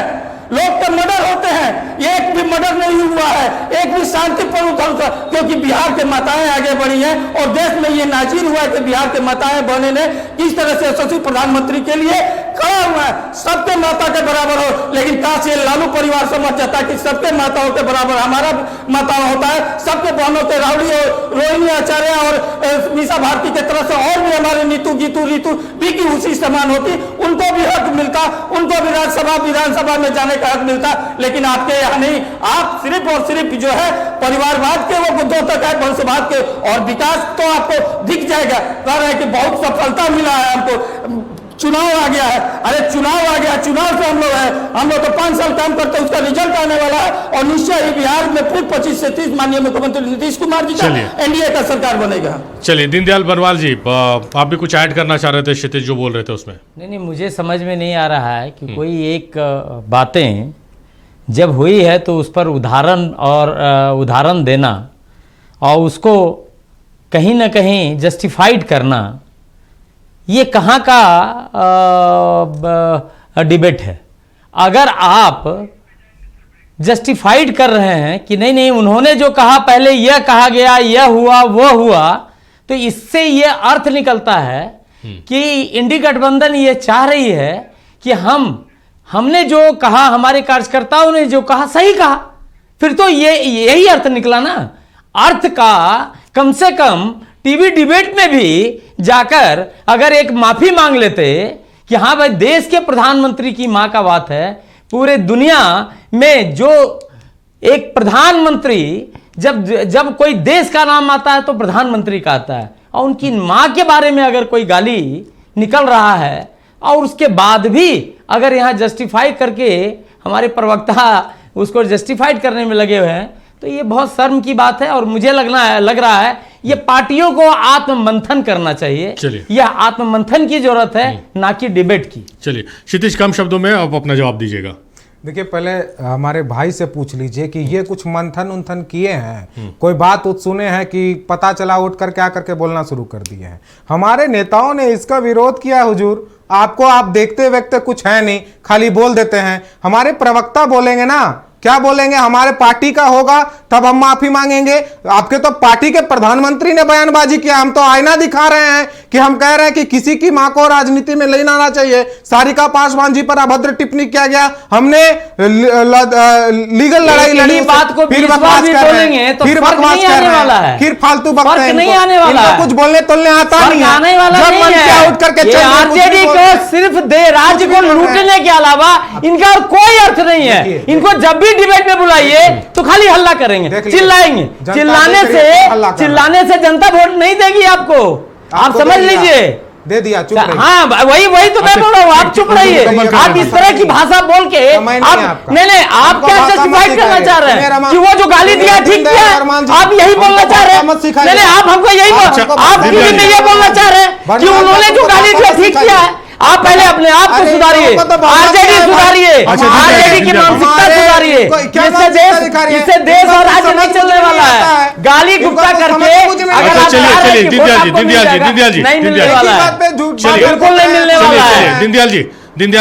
लोग के मर्डर होते हैं, एक भी मर्डर नहीं हुआ है, एक भी शांतिपूर्ण उठा, क्योंकि बिहार के माताएं आगे बढ़ी हैं और देश में ये नाजिर हुआ है कि बिहार के माताएं बहने ने किस तरह से यशस्वी प्रधानमंत्री के लिए खड़ा हुआ है, सबके माता के बराबर हो। लेकिन काश ये लालू परिवार समझ जाता कि सबके माताओं के बराबर हमारा माता होता है, सबके बहनों के रावड़ी और रोहिणी आचार्य और निशा भारती के तरफ से और भी हमारे नीतू गीतू रीतू भी की उसी समान होती, उनको भी हक मिलता, उनको भी राज्यसभा विधानसभा में जाने का हक मिलता। लेकिन आपके यहाँ नहीं, आप सिर्फ और सिर्फ जो है परिवारवाद के वो मुद्दों तक है, वंशवाद के, और विकास तो आपको दिख जाएगा। कह रहे हैं कि बहुत सफलता मिला है हमको, चुनाव आ गया है। अरे चुनाव आ गया, चुनाव से हम लोग तो 5 साल काम करते हैं, उसका रिजल्ट आने वाला है और निश्चय ही बिहार में फिर 25 से 30 माननीय मुख्यमंत्री नीतीश कुमार जी का एनडीए का सरकार बनेगा। चलिए दीनदयाल बनवाल जी, आप भी कुछ ऐड करना चाह रहे थे, क्षितिज जो बोल रहे थे उसमें। नहीं, मुझे समझ में नहीं आ रहा है कि कोई एक बातें जब हुई है तो उस पर उदाहरण देना और उसको कहीं ना कहीं जस्टिफाइड करना, ये कहाँ का डिबेट है? अगर आप जस्टिफाइड कर रहे हैं कि नहीं नहीं उन्होंने जो कहा पहले यह कहा गया, यह हुआ वो हुआ, तो इससे यह अर्थ निकलता है कि इंडी गठबंधन ये चाह रही है कि हमने जो कहा, हमारे कार्यकर्ताओं ने जो कहा सही कहा। फिर तो यही अर्थ निकला ना। अर्थ का कम से कम टीवी डिबेट में भी जाकर अगर एक माफी मांग लेते कि हाँ भाई देश के प्रधानमंत्री की मां का बात है, पूरे दुनिया में जो एक प्रधानमंत्री, जब कोई देश का नाम आता है तो प्रधानमंत्री का आता है, और उनकी मां के बारे में अगर कोई गाली निकल रहा है और उसके बाद भी अगर यहां जस्टिफाई करके हमारे प्रवक्ता उसको जस्टिफाइड करने में लगे हुए हैं, तो ये बहुत शर्म की बात है। और मुझे लग रहा है ये पार्टियों को आत्ममंथन करना चाहिए। चलिए, यह आत्ममंथन की जरूरत है, ना कि डिबेट की। चलिए क्षितिज, कम शब्दों में आप अपना जवाब दीजिएगा। देखिए, पहले हमारे भाई से पूछ लीजिए कि ये कुछ मंथन उंथन किए हैं, कोई बात सुने हैं कि पता चला उठ कर क्या करके बोलना शुरू कर दिए हैं। हमारे नेताओं ने इसका विरोध किया है हुजूर। आपको आप देखते देखते कुछ है नहीं, खाली बोल देते हैं। हमारे प्रवक्ता बोलेंगे ना, क्या बोलेंगे, हमारे पार्टी का होगा तब हम माफी मांगेंगे। आपके तो पार्टी के प्रधानमंत्री ने बयानबाजी किया, हम तो आईना दिखा रहे हैं कि हम कह रहे हैं कि किसी की मां को राजनीति में ले आना चाहिए। सारिका पासवान जी पर अभद्र टिप्पणी किया गया, हमने लीगल लड़ाई लड़ी, बात को फिर बकवास कर रहे हैं, फिर बकवास कर रहे हैं, फिर फालतू बकते हैं। नहीं आने वाला है, कुछ बोलने तोलने आता नहीं है। आने वाला जब नहीं मन किया है। उठ करके ये आरजेडी को सिर्फ राज्य को लूटने के अलावा इनका और कोई अर्थ नहीं है। इनको जब भी डिबेट में बुलाइए तो खाली हल्ला करेंगे, चिल्लाएंगे। चिल्लाने से जनता वोट नहीं देगी आपको, आप समझ लीजिए। दे दिया, चुप रहिए। हाँ, वही तो मैं बोल रहा हूँ, आप चुप रहिए। आप इस तरह की भाषा बोल के आप नहीं, आप क्या जस्टिफाइड करना चाह रहे हैं कि वो जो गाली दिया ठीक किया? आप यही बोलना चाह रहे हैं? नहीं, आप हमको यही आप ये बोलना चाह रहे हैं कि उन्होंने जो गाली दिया ठीक किया है? आप पहले अपने आप को सुधारिए, आरजेडी सुधारिए, आरजेडी की मानसिकता सुधारिए। इससे देश और राज्य नहीं चलने वाला है। गाली गुप्ता करके अगर आप दिंदयाल जी, नहीं मिलने वाला है, बिल्कुल नहीं मिलने वाला है। दिंदयाल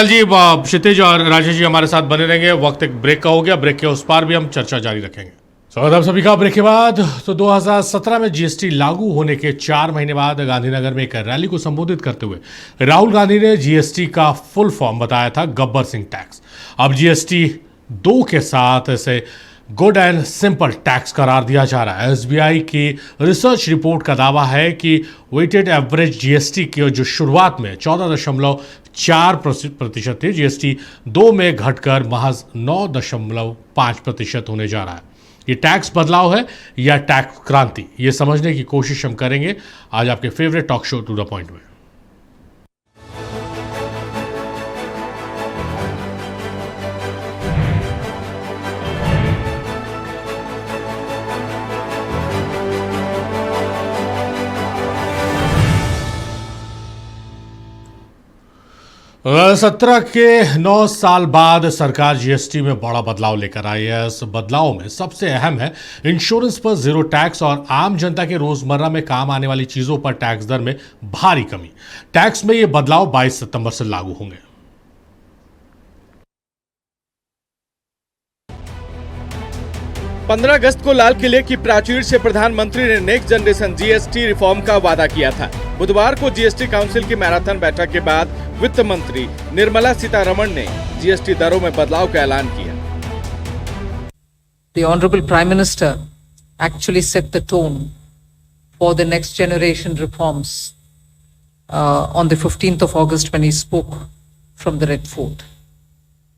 जी, क्षितिज और राजेश जी हमारे साथ बने रहेंगे। वक्त एक ब्रेक का हो गया, ब्रेक के उस पार भी हम चर्चा जारी रखेंगे। स्वागत आप सभी का ब्रेक के बाद। तो 2017 में जीएसटी लागू होने के 4 महीने बाद गांधीनगर में एक रैली को संबोधित करते हुए राहुल गांधी ने जीएसटी का फुल फॉर्म बताया था गब्बर सिंह टैक्स। अब जीएसटी 2 के साथ इसे गुड एंड सिंपल टैक्स करार दिया जा रहा है। एसबीआई की रिसर्च रिपोर्ट का दावा है कि वेटेड एवरेज जीएसटी की जो शुरुआत में 14.4% थी, जीएसटी 2 में घटकर महज 9.5% होने जा रहा है। ये टैक्स बदलाव है या टैक्स क्रांति, ये समझने की कोशिश हम करेंगे आज आपके favourite talk show to the point में। सत्रह के 9 साल बाद सरकार जीएसटी में बड़ा बदलाव लेकर आई है। इस बदलाव में सबसे अहम है इंश्योरेंस पर जीरो टैक्स और आम जनता के रोजमर्रा में काम आने वाली चीजों पर टैक्स दर में भारी कमी। टैक्स में ये बदलाव 22 सितंबर से लागू होंगे। पंद्रह अगस्त को लाल किले की प्राचीर से प्रधानमंत्री ने नेक्स्ट जनरेशन जीएसटी रिफॉर्म का वादा किया था। बुधवार को जीएसटी काउंसिल की मैराथन बैठक के बाद वित्त मंत्री निर्मला सीतारमण ने जीएसटी दरों में बदलाव का ऐलान किया। The Honorable Prime Minister actually set the tone for the next generation reforms on the 15th of August when he spoke from the Red Fort.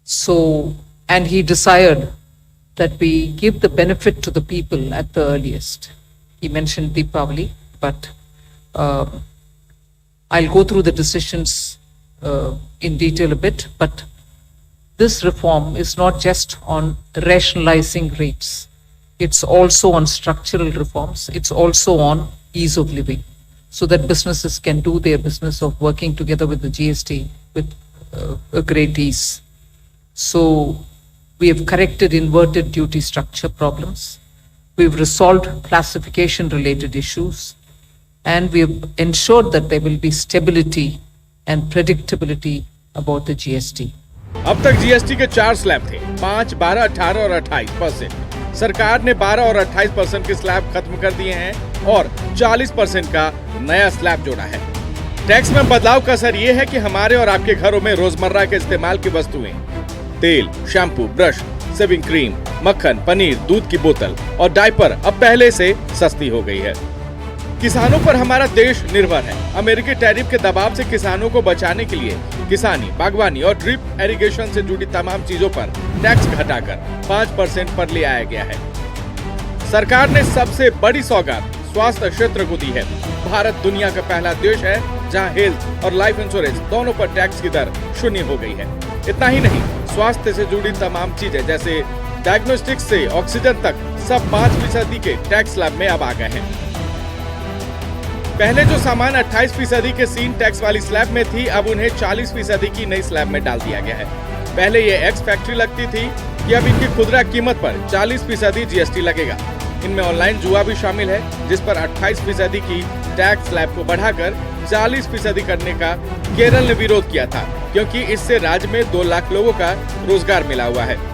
So, and he desired that we give the benefit to the people at the earliest. He mentioned Deepavali, but I'll go through the decisions in detail a bit, but this reform is not just on rationalizing rates. It's also on structural reforms. It's also on ease of living, so that businesses can do their business of working together with the GST with a great ease. So we have corrected inverted duty structure problems. We've resolved classification related issues, and we have ensured that there will be stability and predictability about the GST. अब तक GST के 4 slab थे, 5, 12, 18 और 28%। सरकार ने 12 और 28% के slab खत्म कर दिए हैं और 40% का नया स्लैब जोड़ा है। टैक्स में बदलाव का असर ये है कि हमारे और आपके घरों में रोजमर्रा के इस्तेमाल की वस्तुएं, तेल, शैम्पू, ब्रश, शेविंग क्रीम, मक्खन, पनीर, दूध की बोतल और डायपर अब पहले से सस्ती हो गई है। किसानों पर हमारा देश निर्भर है। अमेरिकी टैरिफ के दबाव से किसानों को बचाने के लिए किसानी, बागवानी और ड्रिप इरिगेशन से जुड़ी तमाम चीजों पर टैक्स घटाकर 5% पर ले आया गया है। सरकार ने सबसे बड़ी सौगात स्वास्थ्य क्षेत्र को दी है। भारत दुनिया का पहला देश है जहां हेल्थ और लाइफ इंश्योरेंस दोनों पर टैक्स की दर 0 हो गई है। इतना ही नहीं, स्वास्थ्य से जुड़ी तमाम चीजें जैसे डायग्नोस्टिक्स से ऑक्सीजन तक सब 5% के टैक्स स्लैब में अब आ गए हैं। पहले जो सामान 28% के सीन टैक्स वाली स्लैब में थी, अब उन्हें 40% की नई स्लैब में डाल दिया गया है। पहले ये एक्स फैक्ट्री लगती थी कि अब इनकी खुदरा कीमत पर 40% जीएसटी लगेगा। इनमें ऑनलाइन जुआ भी शामिल है, जिस पर 28% की टैक्स स्लैब को बढ़ाकर 40% करने का केरल ने विरोध किया था, क्योंकि इससे राज्य में 2 लाख लोगों का रोजगार मिला हुआ है।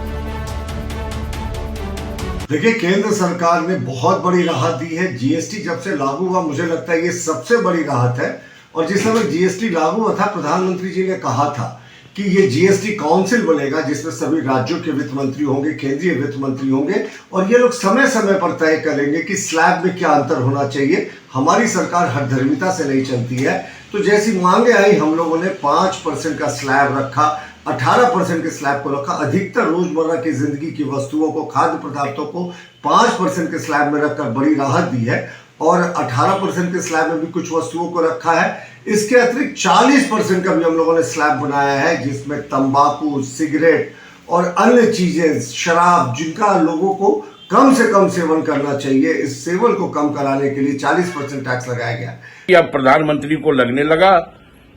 देखिए, केंद्र सरकार ने बहुत बड़ी राहत दी है। जीएसटी जब से लागू हुआ, मुझे लगता है ये सबसे बड़ी राहत है। और जिस समय जीएसटी लागू हुआ था, प्रधानमंत्री जी ने कहा था कि ये जीएसटी काउंसिल बनेगा, जिसमें सभी राज्यों के वित्त मंत्री होंगे, केंद्रीय वित्त मंत्री होंगे, और ये लोग समय समय पर तय करेंगे कि स्लैब में क्या अंतर होना चाहिए। हमारी सरकार हठधर्मिता से नहीं चलती है। तो जैसी मांगे आई, हम लोगों ने 5% का स्लैब रखा, 18% के स्लैब को रखा। अधिकतर रोजमर्रा की जिंदगी की वस्तुओं को, खाद्य पदार्थों को 5% के स्लैब में रखकर बड़ी राहत दी है, और 18% के स्लैब में भी कुछ वस्तुओं को रखा है। इसके अतिरिक्त 40% का भी हम लोगों ने स्लैब बनाया है, जिसमें तंबाकू, सिगरेट और अन्य चीजें, शराब, जिनका लोगों को कम से कम सेवन करना चाहिए, इस सेवन को कम कराने के लिए 40% टैक्स लगाया गया। अब प्रधानमंत्री को लगने लगा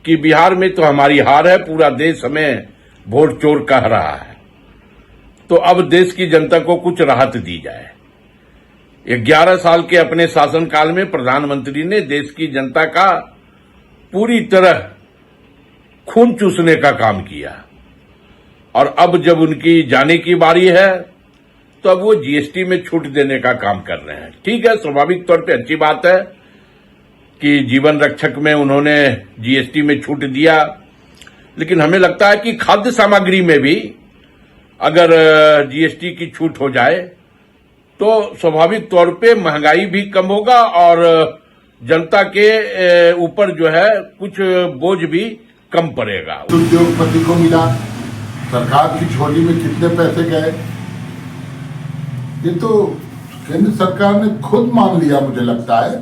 कि बिहार में तो हमारी हार है, पूरा देश हमें वोट चोर कह रहा है, तो अब देश की जनता को कुछ राहत दी जाए। 11 साल के अपने शासनकाल में प्रधानमंत्री ने देश की जनता का पूरी तरह खून चूसने का काम किया, और अब जब उनकी जाने की बारी है तो अब वो जीएसटी में छूट देने का काम कर रहे हैं। ठीक है, स्वाभाविक तौर पे अच्छी बात है कि जीवन रक्षक में उन्होंने जीएसटी में छूट दिया, लेकिन हमें लगता है कि खाद्य सामग्री में भी अगर जीएसटी की छूट हो जाए तो स्वाभाविक तौर पे महंगाई भी कम होगा और जनता के ऊपर जो है कुछ बोझ भी कम पड़ेगा। उद्योगपति को मिला, सरकार की झोली में कितने पैसे गए, ये तो केंद्र सरकार ने खुद मान लिया। मुझे लगता है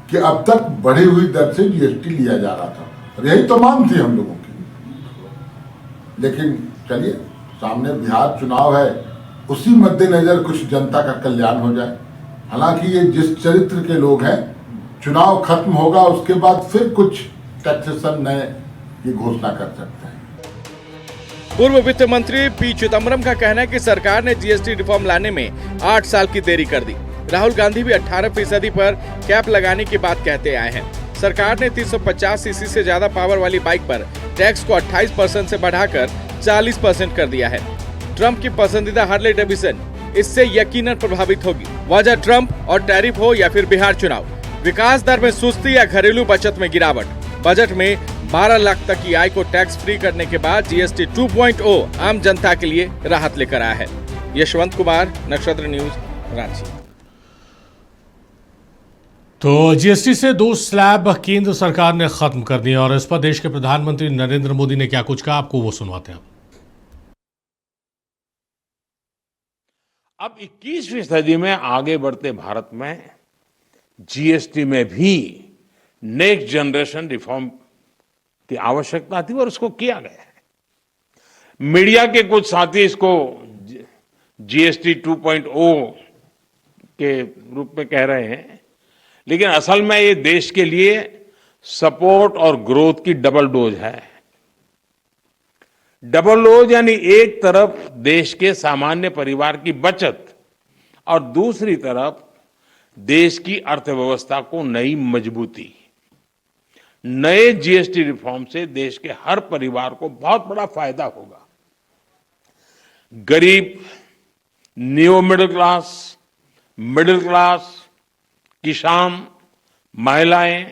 कि अब तक बढ़ी हुई दर से जीएसटी लिया जा रहा था, और यही तो मांग थी हम लोगों की। लेकिन चलिए, सामने बिहार चुनाव है, उसी मद्देनजर कुछ जनता का कल्याण हो जाए। हालांकि ये जिस चरित्र के लोग हैं, चुनाव खत्म होगा उसके बाद फिर कुछ टैक्सेशन नए की घोषणा कर सकते हैं। पूर्व वित्त मंत्री पी चिदम्बरम का कहना है कि सरकार ने जीएसटी रिफॉर्म लाने में 8 साल की देरी कर दी। राहुल गांधी भी 18% पर कैप लगाने की बात कहते आए हैं। सरकार ने 350 सीसी से ज्यादा पावर वाली बाइक पर टैक्स को 28% से बढ़ाकर 40% कर दिया है। ट्रंप की पसंदीदा हार्ले डेविडसन इससे यकीनन प्रभावित होगी। वजह ट्रंप और टैरिफ हो या फिर बिहार चुनाव, विकास दर में सुस्ती या घरेलू बचत में गिरावट। बजट में 12 लाख तक की आय को टैक्स फ्री करने के बाद जीएसटी 2.0 आम जनता के लिए राहत लेकर आया है। यशवंत कुमार, नक्षत्र न्यूज, रांची। तो जीएसटी से 2 स्लैब केंद्र सरकार ने खत्म कर दिए, और इस पर देश के प्रधानमंत्री नरेंद्र मोदी ने क्या कुछ कहा, आपको वो सुनवाते हैं। अब 21वीं सदी में आगे बढ़ते भारत में जीएसटी में भी नेक्स्ट जनरेशन रिफॉर्म की आवश्यकता थी, और उसको किया गया है। मीडिया के कुछ साथी इसको जीएसटी 2.0 के रूप में कह रहे हैं, लेकिन असल में ये देश के लिए सपोर्ट और ग्रोथ की डबल डोज है। डबल डोज यानी एक तरफ देश के सामान्य परिवार की बचत, और दूसरी तरफ देश की अर्थव्यवस्था को नई मजबूती। नए जीएसटी रिफॉर्म से देश के हर परिवार को बहुत बड़ा फायदा होगा। गरीब, न्यू मिडिल क्लास, किसान, महिलाएं,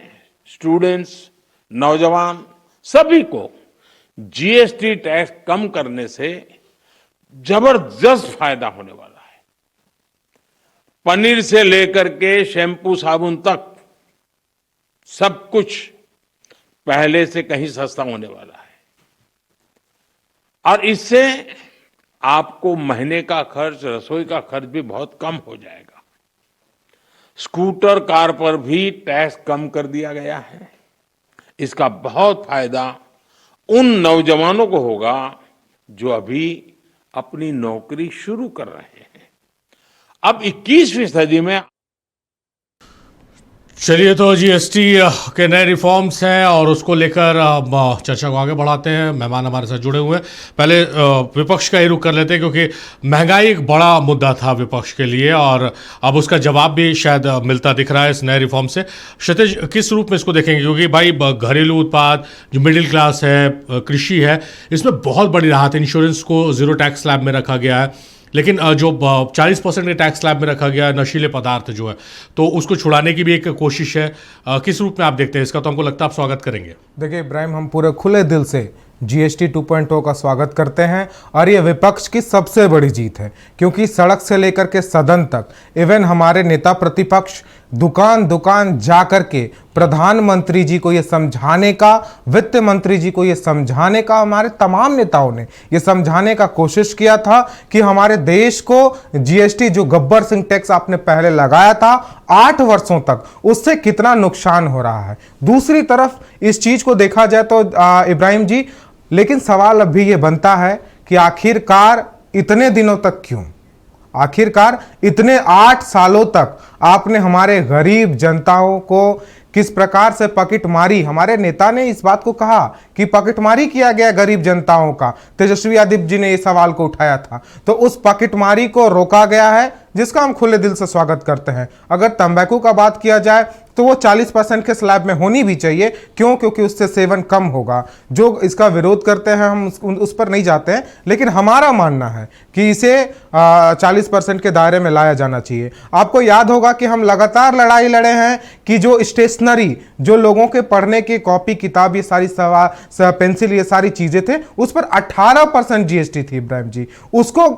स्टूडेंट्स, नौजवान, सभी को जीएसटी टैक्स कम करने से जबरदस्त फायदा होने वाला है। पनीर से लेकर के शैम्पू साबुन तक सब कुछ पहले से कहीं सस्ता होने वाला है, और इससे आपको महीने का खर्च, रसोई का खर्च भी बहुत कम हो जाएगा। स्कूटर, कार पर भी टैक्स कम कर दिया गया है। इसका बहुत फायदा उन नौजवानों को होगा जो अभी अपनी नौकरी शुरू कर रहे हैं। अब 21वीं सदी में चलिए, तो जीएसटी के नए रिफॉर्म्स हैं और उसको लेकर चर्चा को आगे बढ़ाते हैं। मेहमान हमारे साथ जुड़े हुए हैं। पहले विपक्ष का ही रुख कर लेते हैं, क्योंकि महंगाई एक बड़ा मुद्दा था विपक्ष के लिए और अब उसका जवाब भी शायद मिलता दिख रहा है इस नए रिफॉर्म से। क्षितिज, किस रूप में इसको देखेंगे? क्योंकि भाई घरेलू उत्पाद, जो मिडिल क्लास है, कृषि है, इसमें बहुत बड़ी राहत है। इंश्योरेंस को जीरो टैक्स स्लैब में रखा गया है, लेकिन जो 40% के टैक्स स्लैब में रखा गया है नशीले पदार्थ जो है, तो उसको छुड़ाने की भी एक कोशिश है। किस रूप में आप देखते हैं इसका? तो हमको लगता है आप स्वागत करेंगे। देखिए इब्राहिम, हम पूरे खुले दिल से जीएसटी 2.0 का स्वागत करते हैं और ये विपक्ष की सबसे बड़ी जीत है, क्योंकि सड़क से लेकर के सदन तक इवन हमारे नेता प्रतिपक्ष दुकान दुकान जा कर के प्रधानमंत्री जी को ये समझाने का, वित्त मंत्री जी को ये समझाने का, हमारे तमाम नेताओं ने ये समझाने का कोशिश किया था कि हमारे देश को जीएसटी, जो गब्बर सिंह टैक्स आपने पहले लगाया था 8 वर्षों तक, उससे कितना नुकसान हो रहा है। दूसरी तरफ इस चीज को देखा जाए तो इब्राहिम जी, लेकिन सवाल अब भी ये बनता है कि आखिरकार इतने दिनों तक क्यों, आखिरकार इतने 8 सालों तक आपने हमारे गरीब जनताओं को किस प्रकार से पॉकेटमारी, हमारे नेता ने इस बात को कहा कि पॉकेटमारी किया गया गरीब जनताओं का। तेजस्वी यादव जी ने इस सवाल को उठाया था, तो उस पॉकेटमारी को रोका गया है, जिसका हम खुले दिल से स्वागत करते हैं। अगर तंबाकू का बात किया जाए तो वो 40% के स्लैब में होनी भी चाहिए। क्यों? क्योंकि उससे सेवन कम होगा। जो इसका विरोध करते हैं हम उस पर नहीं जाते हैं, लेकिन हमारा मानना है कि इसे 40% के दायरे में लाया जाना चाहिए। आपको याद होगा कि हम लगातार लड़ाई लड़े हैं कि जो स्टेशनरी, जो लोगों के पढ़ने की कॉपी किताब, ये सारी पेंसिल, ये सारी चीजें थे, उस पर 18% जीएसटी थी इब्राहिम जी, उसको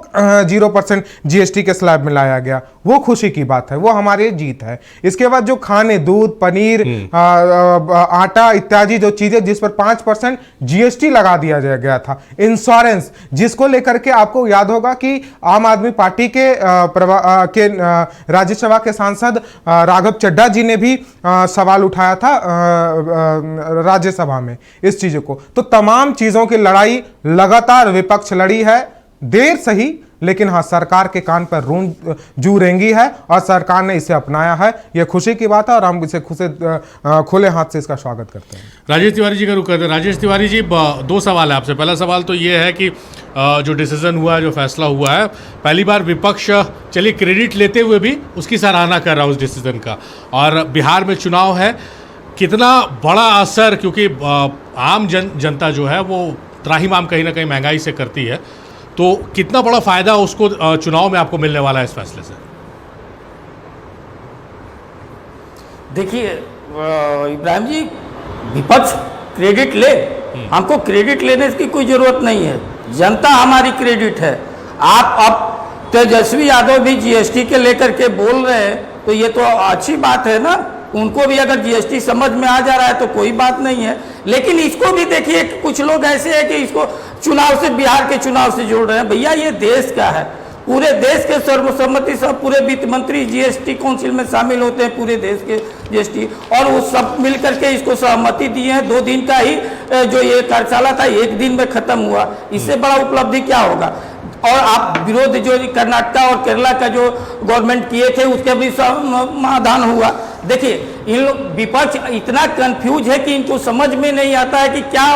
0% जीएसटी के स्लैब में लाया गया। वो खुशी की बात है, वो हमारी जीत है। इसके बाद जो खाने, दूध, पनीर, आटा इत्यादि जो चीजें जिस पर 5% जीएसटी लगा दिया गया था, इंश्योरेंस, जिसको लेकर के आपको याद होगा कि आम आदमी पार्टी के राज्यसभा के सांसद राघव चड्ढा जी ने भी सवाल उठाया था राज्यसभा में इस चीजों को। तो तमाम चीजों की लड़ाई लगातार विपक्ष लड़ी है, देर सही, लेकिन हाँ, सरकार के कान पर जू रेंगी है और सरकार ने इसे अपनाया है। यह खुशी की बात है और हम इसे खुले हाथ से इसका स्वागत करते हैं। राजेश तिवारी जी का रुख करते हैं। राजेश तिवारी जी, 2 सवाल है आपसे। पहला सवाल तो ये है कि जो डिसीजन हुआ है, जो फैसला हुआ है, पहली बार विपक्ष, चलिए क्रेडिट लेते हुए भी उसकी सराहना कर रहा है उस डिसीजन का, और बिहार में चुनाव है, कितना बड़ा असर, क्योंकि आम जनता जो है वो त्राहिमाम कहीं ना कहीं महंगाई से करती है, तो कितना बड़ा फायदा उसको चुनाव में आपको मिलने वाला है इस फैसले से? देखिए इब्राहिम जी, विपक्ष क्रेडिट ले, हमको क्रेडिट लेने की कोई जरूरत नहीं है, जनता हमारी क्रेडिट है। आप अब तेजस्वी यादव भी जीएसटी के लेकर के बोल रहे हैं, तो ये तो अच्छी बात है ना। उनको भी अगर जीएसटी समझ में आ जा रहा है तो कोई बात नहीं है, लेकिन इसको भी देखिए, कुछ लोग ऐसे हैं कि इसको चुनाव से, बिहार के चुनाव से जोड़ रहे हैं। भैया ये देश का है, पूरे देश के सर्वसम्मति से पूरे वित्त मंत्री जीएसटी काउंसिल में शामिल होते हैं, पूरे देश के जीएसटी, और वो सब मिल करके इसको सहमति दिए हैं। 2 दिन का ही जो ये कार्यशाला था 1 दिन में खत्म हुआ, इससे बड़ा उपलब्धि क्या होगा। और आप विरोध जो कर्नाटक और केरला का जो गवर्नमेंट किए थे उसके भी समाधान हुआ। देखिए इन लोग विपक्ष इतना कंफ्यूज है कि इनको समझ में नहीं आता है कि क्या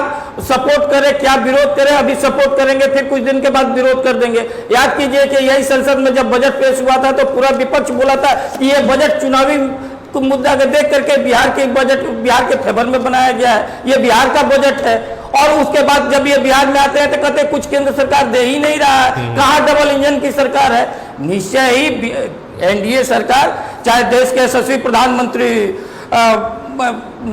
सपोर्ट करे, क्या विरोध करे। अभी सपोर्ट करेंगे, फिर कुछ दिन के बाद विरोध कर देंगे। याद कीजिए कि यही संसद में जब बजट पेश हुआ था तो पूरा विपक्ष बोला था कि ये बजट चुनावी मुद्दा को देख करके बिहार के बजट बिहार के फेवर में बनाया गया है, ये बिहार का बजट है। और उसके बाद जब ये बिहार में आते हैं तो कहते कुछ केंद्र सरकार दे ही नहीं रहा है, कहाँ डबल इंजन की सरकार है। निश्चय ही एनडीए सरकार, चाहे देश के यशस्वी प्रधानमंत्री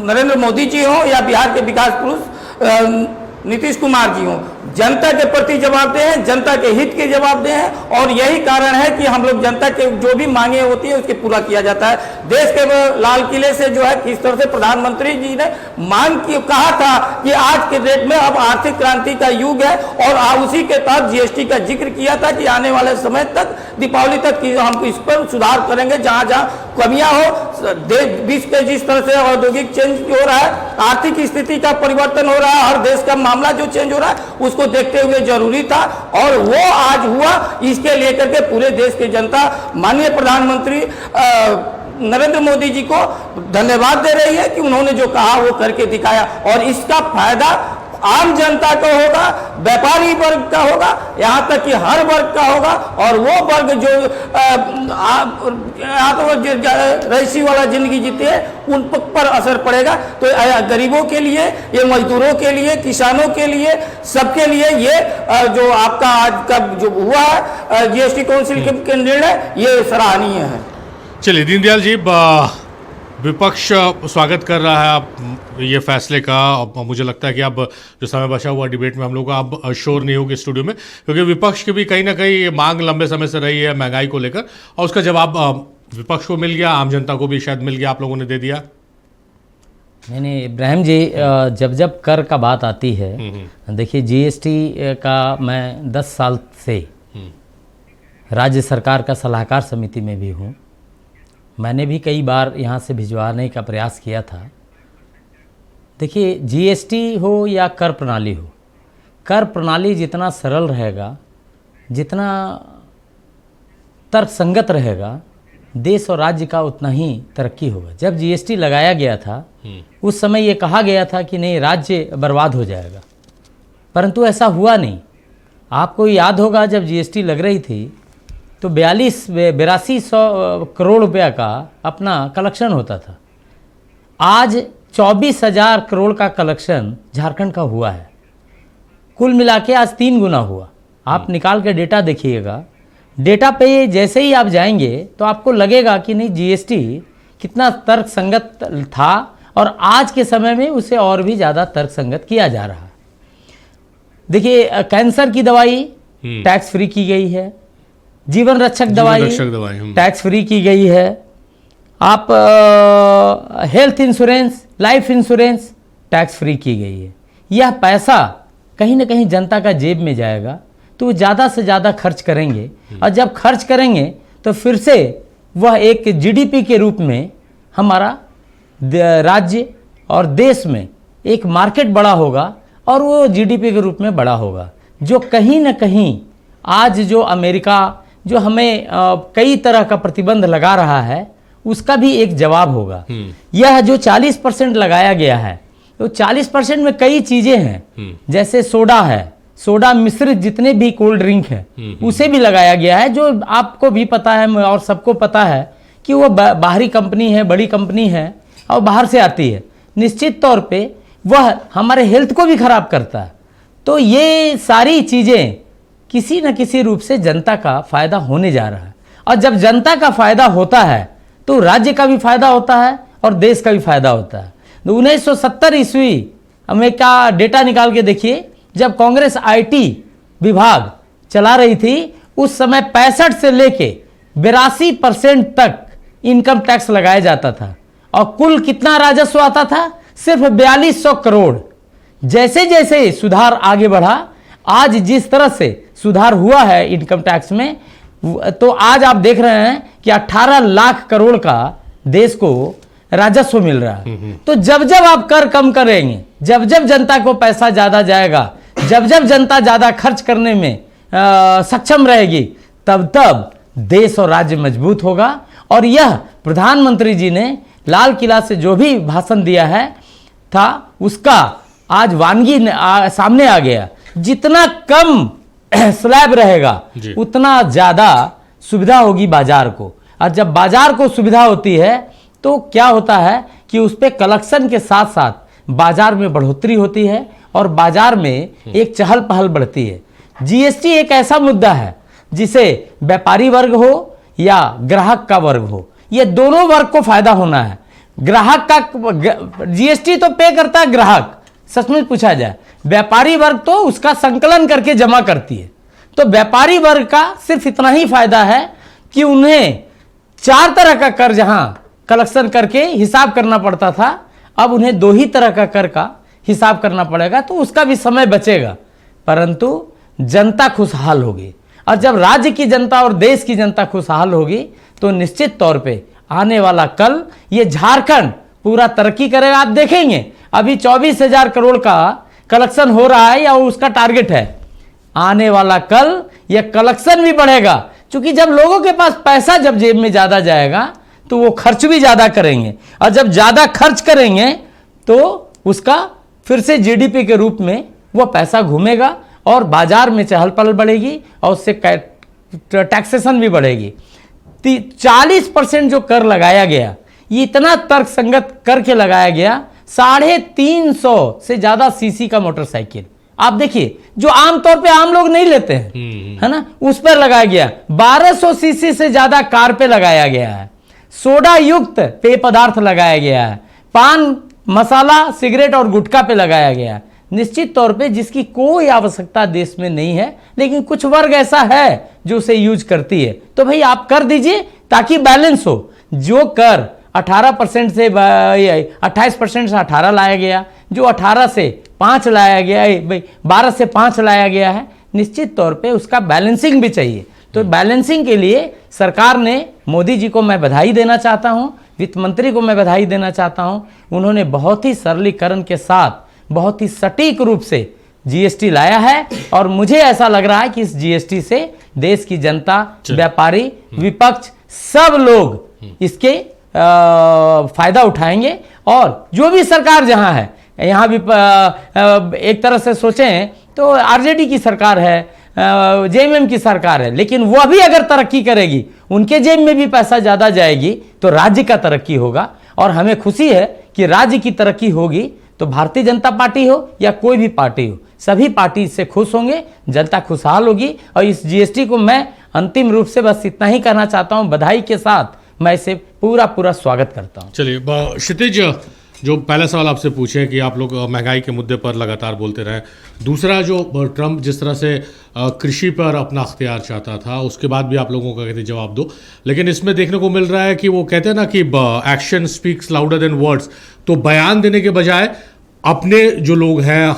नरेंद्र मोदी जी हो या बिहार के विकास पुरुष नीतीश कुमार जी हो, जनता के प्रति जवाबदेह हैं, जनता के हित के जवाबदेह हैं। और यही कारण है कि हम लोग जनता के जो भी मांगे होती है उसके पूरा किया जाता है। देश के लाल किले से जो है किस तरह से प्रधानमंत्री जी ने मांग की, कहा था कि आज के डेट में अब आर्थिक क्रांति का युग है, और उसी के तहत जीएसटी का जिक्र किया था कि आने वाले समय तक, दीपावली तक की हम इस पर सुधार करेंगे, जहां जहां कमियां हो विश्व के जिस तरह से औद्योगिक चेंज हो रहा है, आर्थिक स्थिति का परिवर्तन हो रहा है, हर देश का मामला जो चेंज हो रहा है, उसको देखते हुए जरूरी था और वो आज हुआ। इसके लेकर के पूरे देश की जनता माननीय प्रधानमंत्री नरेंद्र मोदी जी को धन्यवाद दे रही है कि उन्होंने जो कहा वो करके दिखाया और इसका फायदा आम जनता को होगा, व्यापारी वर्ग का होगा, यहाँ तक कि हर वर्ग का होगा और वो वर्ग जो रईसी वाला जिंदगी जीते हैं उन पर असर पड़ेगा। तो गरीबों के लिए, ये मजदूरों के लिए, किसानों के लिए, सबके लिए ये जो आपका आज का जो हुआ है जीएसटी काउंसिल के निर्णय, ये सराहनीय है। चलिए दीनदयाल जी, विपक्ष स्वागत कर रहा है आप ये फैसले का। मुझे लगता है कि अब जो समय बचा हुआ डिबेट में हम लोग अब शोर नहीं होगी स्टूडियो में, क्योंकि विपक्ष की भी कहीं ना कहीं मांग लंबे समय से रही है महंगाई को लेकर, और उसका जवाब विपक्ष को मिल गया, आम जनता को भी शायद मिल गया, आप लोगों ने दे दिया। नहीं इब्राहिम जी, जब जब कर का बात आती है, देखिए जीएसटी का मैं 10 साल से राज्य सरकार का सलाहकार समिति में भी हूँ। मैंने भी कई बार यहाँ से भिजवाने का प्रयास किया था। देखिए जीएसटी हो या कर प्रणाली हो, कर प्रणाली जितना सरल रहेगा, जितना तर्कसंगत रहेगा, देश और राज्य का उतना ही तरक्की होगा। जब जीएसटी लगाया गया था उस समय ये कहा गया था कि नहीं राज्य बर्बाद हो जाएगा, परंतु ऐसा हुआ नहीं। आपको याद होगा जब जीएसटी लग रही थी तो 8200 करोड़ रुपया का अपना कलेक्शन होता था। आज 24,000 करोड़ का कलेक्शन झारखंड का हुआ है। कुल मिला के आज 3 गुना हुआ। आप निकाल के डेटा देखिएगा, डेटा पे जैसे ही आप जाएंगे तो आपको लगेगा कि नहीं जीएसटी कितना तर्कसंगत था और आज के समय में उसे और भी ज़्यादा तर्कसंगत किया जा रहा है। देखिए कैंसर की दवाई टैक्स फ्री की गई है, जीवन रक्षक दवाई टैक्स फ्री की गई है, आप health insurance, life insurance tax free की गई है। यह पैसा कहीं ना कहीं जनता का जेब में जाएगा तो वो ज़्यादा से ज़्यादा खर्च करेंगे और जब खर्च करेंगे तो फिर से वह एक जीडीपी के रूप में हमारा राज्य और देश में एक मार्केट बड़ा होगा और वो जीडीपी के रूप में बड़ा होगा, जो कहीं ना कहीं आज जो अमेरिका जो हमें कई तरह का प्रतिबंध लगा रहा है उसका भी एक जवाब होगा। यह जो 40% लगाया गया है तो 40% में कई चीजें हैं, जैसे सोडा है, सोडा मिश्रित जितने भी कोल्ड ड्रिंक है उसे भी लगाया गया है, जो आपको भी पता है और सबको पता है कि वो बाहरी कंपनी है, बड़ी कंपनी है और बाहर से आती है, निश्चित तौर पे वह हमारे हेल्थ को भी खराब करता है। तो ये सारी चीजें किसी न किसी रूप से जनता का फायदा होने जा रहा है और जब जनता का फायदा होता है तो राज्य का भी फायदा होता है और देश का भी फायदा होता है। तो 1970 ईस्वी में का डेटा निकाल के देखिए, जब कांग्रेस आईटी विभाग चला रही थी उस समय 65 से लेके 82% तक इनकम टैक्स लगाया जाता था और कुल कितना राजस्व आता था, सिर्फ 4200 करोड़। जैसे जैसे सुधार आगे बढ़ा, आज जिस तरह से सुधार हुआ है इनकम टैक्स में, तो आज आप देख रहे हैं कि 18 लाख करोड़ का देश को राजस्व मिल रहा है। तो जब जब आप कर कम करेंगे, जब जब जनता को पैसा ज्यादा जाएगा, जब जब जनता ज्यादा खर्च करने में सक्षम रहेगी, तब तब देश और राज्य मजबूत होगा। और यह प्रधानमंत्री जी ने लाल किला से जो भी भाषण दिया है था उसका आज वानगी सामने आ गया। जितना कम स्लैब रहेगा उतना ज्यादा सुविधा होगी बाजार को, और जब बाजार को सुविधा होती है तो क्या होता है कि उस पे कलेक्शन के साथ साथ बाजार में बढ़ोतरी होती है और बाजार में एक चहल पहल बढ़ती है। जीएसटी एक ऐसा मुद्दा है जिसे व्यापारी वर्ग हो या ग्राहक का वर्ग हो, ये दोनों वर्ग को फायदा होना है। ग्राहक का जीएसटी तो पे करता है ग्राहक, सचमुच पूछा जाए, व्यापारी वर्ग तो उसका संकलन करके जमा करती है। तो व्यापारी वर्ग का सिर्फ इतना ही फायदा है कि उन्हें 4 तरह का कर जहां कलेक्शन करके हिसाब करना पड़ता था, अब उन्हें 2 ही तरह का कर का हिसाब करना पड़ेगा, तो उसका भी समय बचेगा, परंतु जनता खुशहाल होगी। और जब राज्य की जनता और देश की जनता खुशहाल होगी तो निश्चित तौर पे आने वाला कल ये झारखंड पूरा तरक्की करेगा। आप देखेंगे अभी 24,000 करोड़ का कलेक्शन हो रहा है या उसका टारगेट है, आने वाला कल यह कलेक्शन भी बढ़ेगा, क्योंकि जब लोगों के पास पैसा जब जेब में ज्यादा जाएगा तो वो खर्च भी ज्यादा करेंगे, और जब ज्यादा खर्च करेंगे तो उसका फिर से जीडीपी के रूप में वो पैसा घूमेगा और बाजार में चहल पहल बढ़ेगी और उससे टैक्सेशन भी बढ़ेगी। 40% जो कर लगाया गया, ये इतना तर्कसंगत करके लगाया गया, 350 से ज्यादा सीसी का मोटरसाइकिल आप देखिए जो आमतौर पे आम लोग नहीं लेते हैं, है ना, उस पर लगाया गया। 1200 सीसी से ज्यादा कार पे लगाया गया है। सोडा युक्त पेय पदार्थ लगाया गया है। पान मसाला सिगरेट और गुटखा पे लगाया गया है। निश्चित तौर पे जिसकी कोई आवश्यकता देश में नहीं है, लेकिन कुछ वर्ग ऐसा है जो उसे यूज करती है, तो भाई आप कर दीजिए ताकि बैलेंस हो। जो कर 18% से 28% से 18 लाया गया, जो 18 से 5 लाया गया है, भाई 12 से 5 लाया गया है, निश्चित तौर पे उसका बैलेंसिंग भी चाहिए। तो बैलेंसिंग के लिए सरकार ने, मोदी जी को मैं बधाई देना चाहता हूं, वित्त मंत्री को मैं बधाई देना चाहता हूं। उन्होंने बहुत ही सरलीकरण के साथ बहुत ही सटीक रूप से जीएसटी लाया है, और मुझे ऐसा लग रहा है कि इस जीएसटी से देश की जनता, व्यापारी, विपक्ष, सब लोग इसके फायदा उठाएंगे। और जो भी सरकार जहां है, यहां भी एक तरह से सोचें तो आरजेडी की सरकार है, जेएमएम की सरकार है, लेकिन वह भी अगर तरक्की करेगी, उनके जेब में भी पैसा ज्यादा जाएगी, तो राज्य का तरक्की होगा। और हमें खुशी है कि राज्य की तरक्की होगी तो भारतीय जनता पार्टी हो या कोई भी पार्टी हो, सभी पार्टी इससे खुश होंगे, जनता खुशहाल होगी। और इस जीएसटी को मैं अंतिम रूप से बस इतना ही कहना चाहता हूं, बधाई के साथ मैं इसे पूरा स्वागत करता हूं। चलिए क्षितिज, जो पहला सवाल आपसे पूछे कि आप लोग महंगाई के मुद्दे पर लगातार बोलते रहे, दूसरा जो ट्रंप जिस तरह से कृषि पर अपना अख्तियार चाहता था, उसके बाद भी आप लोगों का कहते जवाब दो, लेकिन इसमें देखने को मिल रहा है कि वो कहते हैं ना कि action speaks louder than words. तो बयान देने के बजाय अपने जो लोग हैं,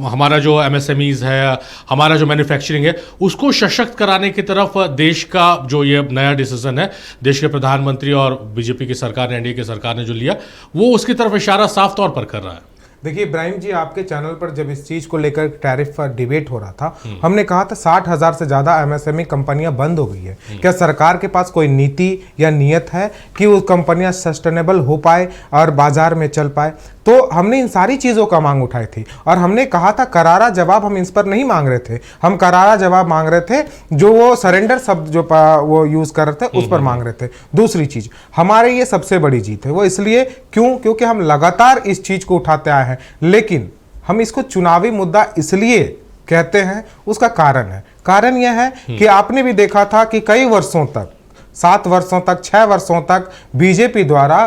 हमारा जो एमएसएमईज है, हमारा जो मैन्युफैक्चरिंग है, उसको सशक्त कराने की तरफ देश का जो ये नया डिसीजन है, देश के प्रधानमंत्री और बीजेपी की सरकार ने, एनडीए की सरकार ने जो लिया, वो उसकी तरफ इशारा साफ तौर पर कर रहा है। देखिए इब्राहिम जी, आपके चैनल पर जब इस चीज को लेकर टैरिफ पर डिबेट हो रहा था, हमने कहा था 60,000 से ज्यादा एमएसएमई कंपनियां बंद हो गई है। क्या सरकार के पास कोई नीति या नियत है कि वो कंपनियां सस्टेनेबल हो पाए और बाजार में चल पाए? तो हमने इन सारी चीज़ों का मांग उठाई थी, और हमने कहा था करारा जवाब हम इस पर नहीं मांग रहे थे, हम करारा जवाब मांग रहे थे जो वो सरेंडर शब्द जो वो यूज कर रहे थे उस पर मांग रहे थे। दूसरी चीज, हमारे ये सबसे बड़ी जीत है, वो इसलिए क्योंकि हम लगातार इस चीज को उठाते आए हैं, लेकिन हम इसको चुनावी मुद्दा इसलिए कहते हैं, उसका कारण है। कारण यह है कि आपने भी देखा था कि कई वर्षों तक, 7 वर्षों तक, 6 वर्षों तक बीजेपी द्वारा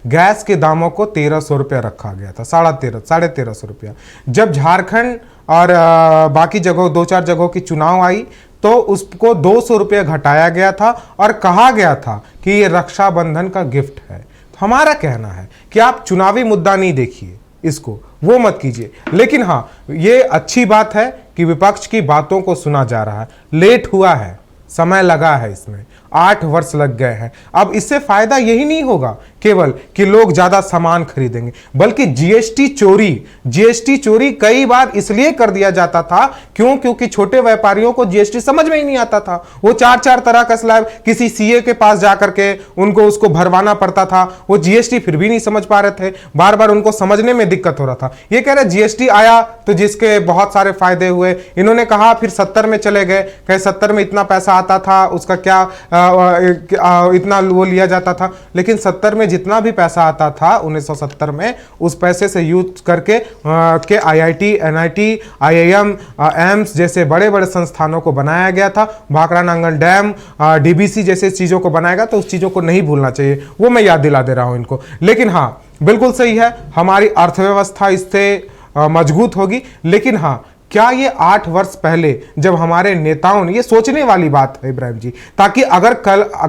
गैस के दामों को 1,300 रुपया रखा गया था, 1,350 रुपया। जब झारखंड और बाकी जगहों 2-4 जगहों की चुनाव आई तो उसको 200 रुपया घटाया गया था और कहा गया था कि ये रक्षाबंधन का गिफ्ट है। तो हमारा कहना है कि आप चुनावी मुद्दा नहीं देखिए इसको, वो मत कीजिए। लेकिन हाँ, ये अच्छी बात है कि विपक्ष की बातों को सुना जा रहा है। लेट हुआ है, समय लगा है, इसमें 8 वर्ष लग गए हैं। अब इससे फायदा यही नहीं होगा केवल कि लोग ज्यादा सामान खरीदेंगे, बल्कि जीएसटी चोरी कई बार इसलिए कर दिया जाता था क्योंकि छोटे व्यापारियों को जीएसटी समझ में ही नहीं आता था। वो 4 तरह का स्लैब किसी सीए के पास जाकर के उनको उसको भरवाना पड़ता था, वो जीएसटी फिर भी नहीं समझ पा रहे थे, बार बार उनको समझने में दिक्कत हो रहा था। ये कह रहे जीएसटी आया तो जिसके बहुत सारे फायदे हुए, इन्होंने कहा फिर 70 में चले गए, कहे 70 में इतना पैसा आता था, उसका क्या इतना वो लिया जाता था। लेकिन 70 में जितना भी पैसा आता था 1970 में, उस पैसे से यूज करके के आईआईटी, एनआईटी, आईआईएम, एम्स जैसे बड़े बड़े संस्थानों को बनाया गया था। भाखड़ा नांगल डैम, डीबीसी जैसे चीजों को बनाया गया, तो उस चीजों को नहीं भूलना चाहिए, वो मैं याद दिला दे रहा हूं इनको। लेकिन हाँ, बिल्कुल सही है, हमारी अर्थव्यवस्था इससे मजबूत होगी। लेकिन हाँ, क्या ये 8 वर्ष पहले जब हमारे नेताओं ने, ये सोचने वाली बात है इब्राहिम जी, ताकि अगर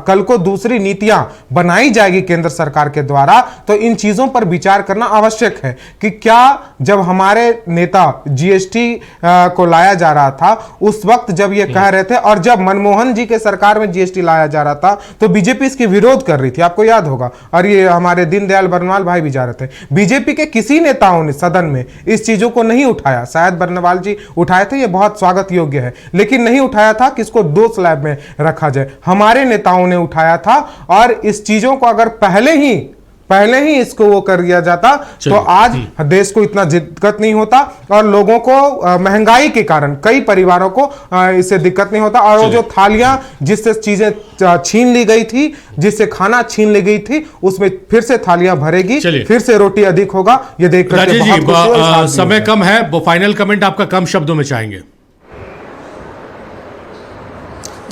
कल को दूसरी नीतियां बनाई जाएगी केंद्र सरकार के द्वारा तो इन चीजों पर विचार करना आवश्यक है कि क्या जब हमारे नेता जीएसटी को लाया जा रहा था उस वक्त जब ये कह रहे थे, और जब मनमोहन जी के सरकार में जीएसटी लाया जा रहा था तो बीजेपी इसकी विरोध कर रही थी, आपको याद होगा, और ये हमारे दीनदयाल बर्नवाल भाई भी जा रहे थे। बीजेपी के किसी नेताओं ने सदन में इस चीजों को नहीं उठाया, शायद बर्नवाल जी उठाए थे, ये बहुत स्वागत योग्य है, लेकिन नहीं उठाया था कि इसको 2 स्लैब में रखा जाए। हमारे नेताओं ने उठाया था, और इस चीजों को अगर पहले ही इसको वो कर दिया जाता तो आज देश को इतना दिक्कत नहीं होता, और लोगों को महंगाई के कारण कई परिवारों को इससे दिक्कत नहीं होता। और वो जो थालियां जिससे चीजें छीन ली गई थी, जिससे खाना छीन ली गई थी, उसमें फिर से थालियां भरेगी, फिर से रोटी अधिक होगा। ये देख कर राजेश जी, समय कम है, वो फाइनल कमेंट आपका कम शब्दों में चाहेंगे।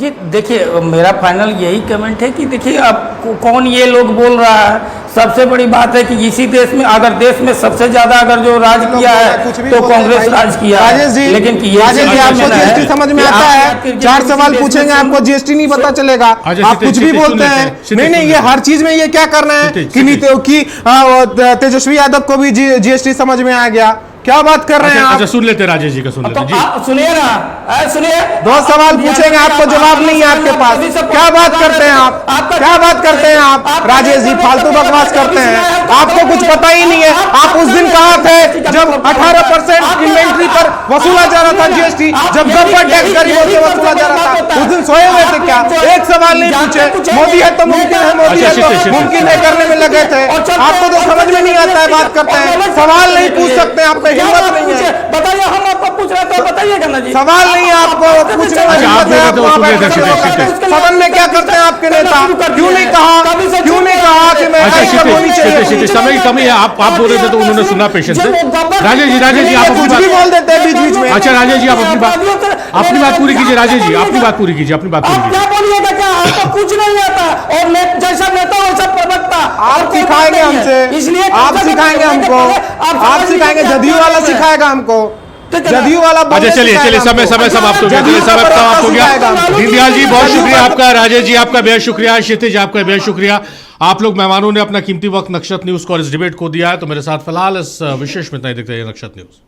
ये देखिए, मेरा फाइनल यही कमेंट है कि देखिए अब कौन ये लोग बोल रहा है। सबसे बड़ी बात है कि इसी देश में, अगर देश में सबसे ज्यादा अगर जो राज किया है तो कांग्रेस राज किया है। राजेश जी, लेकिन आपको जीएसटी समझ में आता है? 4 सवाल पूछेंगे आपको, जीएसटी नहीं पता चलेगा, आप कुछ भी बोलते हैं। नहीं, ये हर चीज में ये क्या करना है कि तेजस्वी यादव को भी जीएसटी समझ में आ गया? क्या बात कर रहे हैं आप? अच्छा, सुन लेते राजेश जी का, सुन लेते जी। सुनिए ना, सुनिए। 2 सवाल पूछेंगे, आपको जवाब नहीं है आपके पास। क्या बात करते हैं आप? क्या बात करते हैं आप? राजेश जी फालतू बकवास करते हैं, आपको कुछ पता ही नहीं है। आप उस दिन कहा थे जब 18% इन्वेंट्री पर वसूला जा रहा था जीएसटी, जब गब्बर टैक्स गरीबों से वसूला जा रहा था, उस दिन सोए हुए थे क्या? एक सवाल नहीं पूछे। मोदी है तो मुमकिन है, मोदी है तो मुमकिन है करने में लगे थे। आपको तो समझ में नहीं आता है, बात करते हैं, सवाल नहीं पूछ सकते, आप हिम्मत नहीं है। बताइए, हम आपको पूछ रहे थे, बताइएगा ना जी। सवाल नहीं है आपको पूछने में, सदन में क्या करते हैं आपके नेता? क्यों नहीं कहा कि मैं समय की कमी है, आप बोल रहे थे तो उन्होंने सुना पेशेंस से। राजेश जी आप कुछ भी बोल देते हैं बीच में। अच्छा राजेश जी, आप अपनी बात पूरी कीजिए। राजेश जी अपनी बात पूरी कीजिए, क्या बोलिएगा? क्या आपको कुछ नहीं आता? और जैसा नेता वैसा प्रवक्ता आप सिखाएंगे हमसे, इसलिए आप सिखाएंगे हमको, आप सिखाएंगे, जदयू वाला सिखाएगा हमको, जदयू वाला। अच्छा चलिए, समय समाप्त हो गया, समय समाप्त हो गया। दीनदयाल जी बहुत शुक्रिया आपका, राजेश जी आपका बेहद शुक्रिया, क्षितिज आपका बेहद शुक्रिया। आप लोग मेहमानों ने अपना कीमती वक्त नक्षत्र न्यूज को और इस डिबेट को दिया है। तो मेरे साथ फिलहाल इस विशेष में इतना ही। देखते हैं नक्षत्र न्यूज।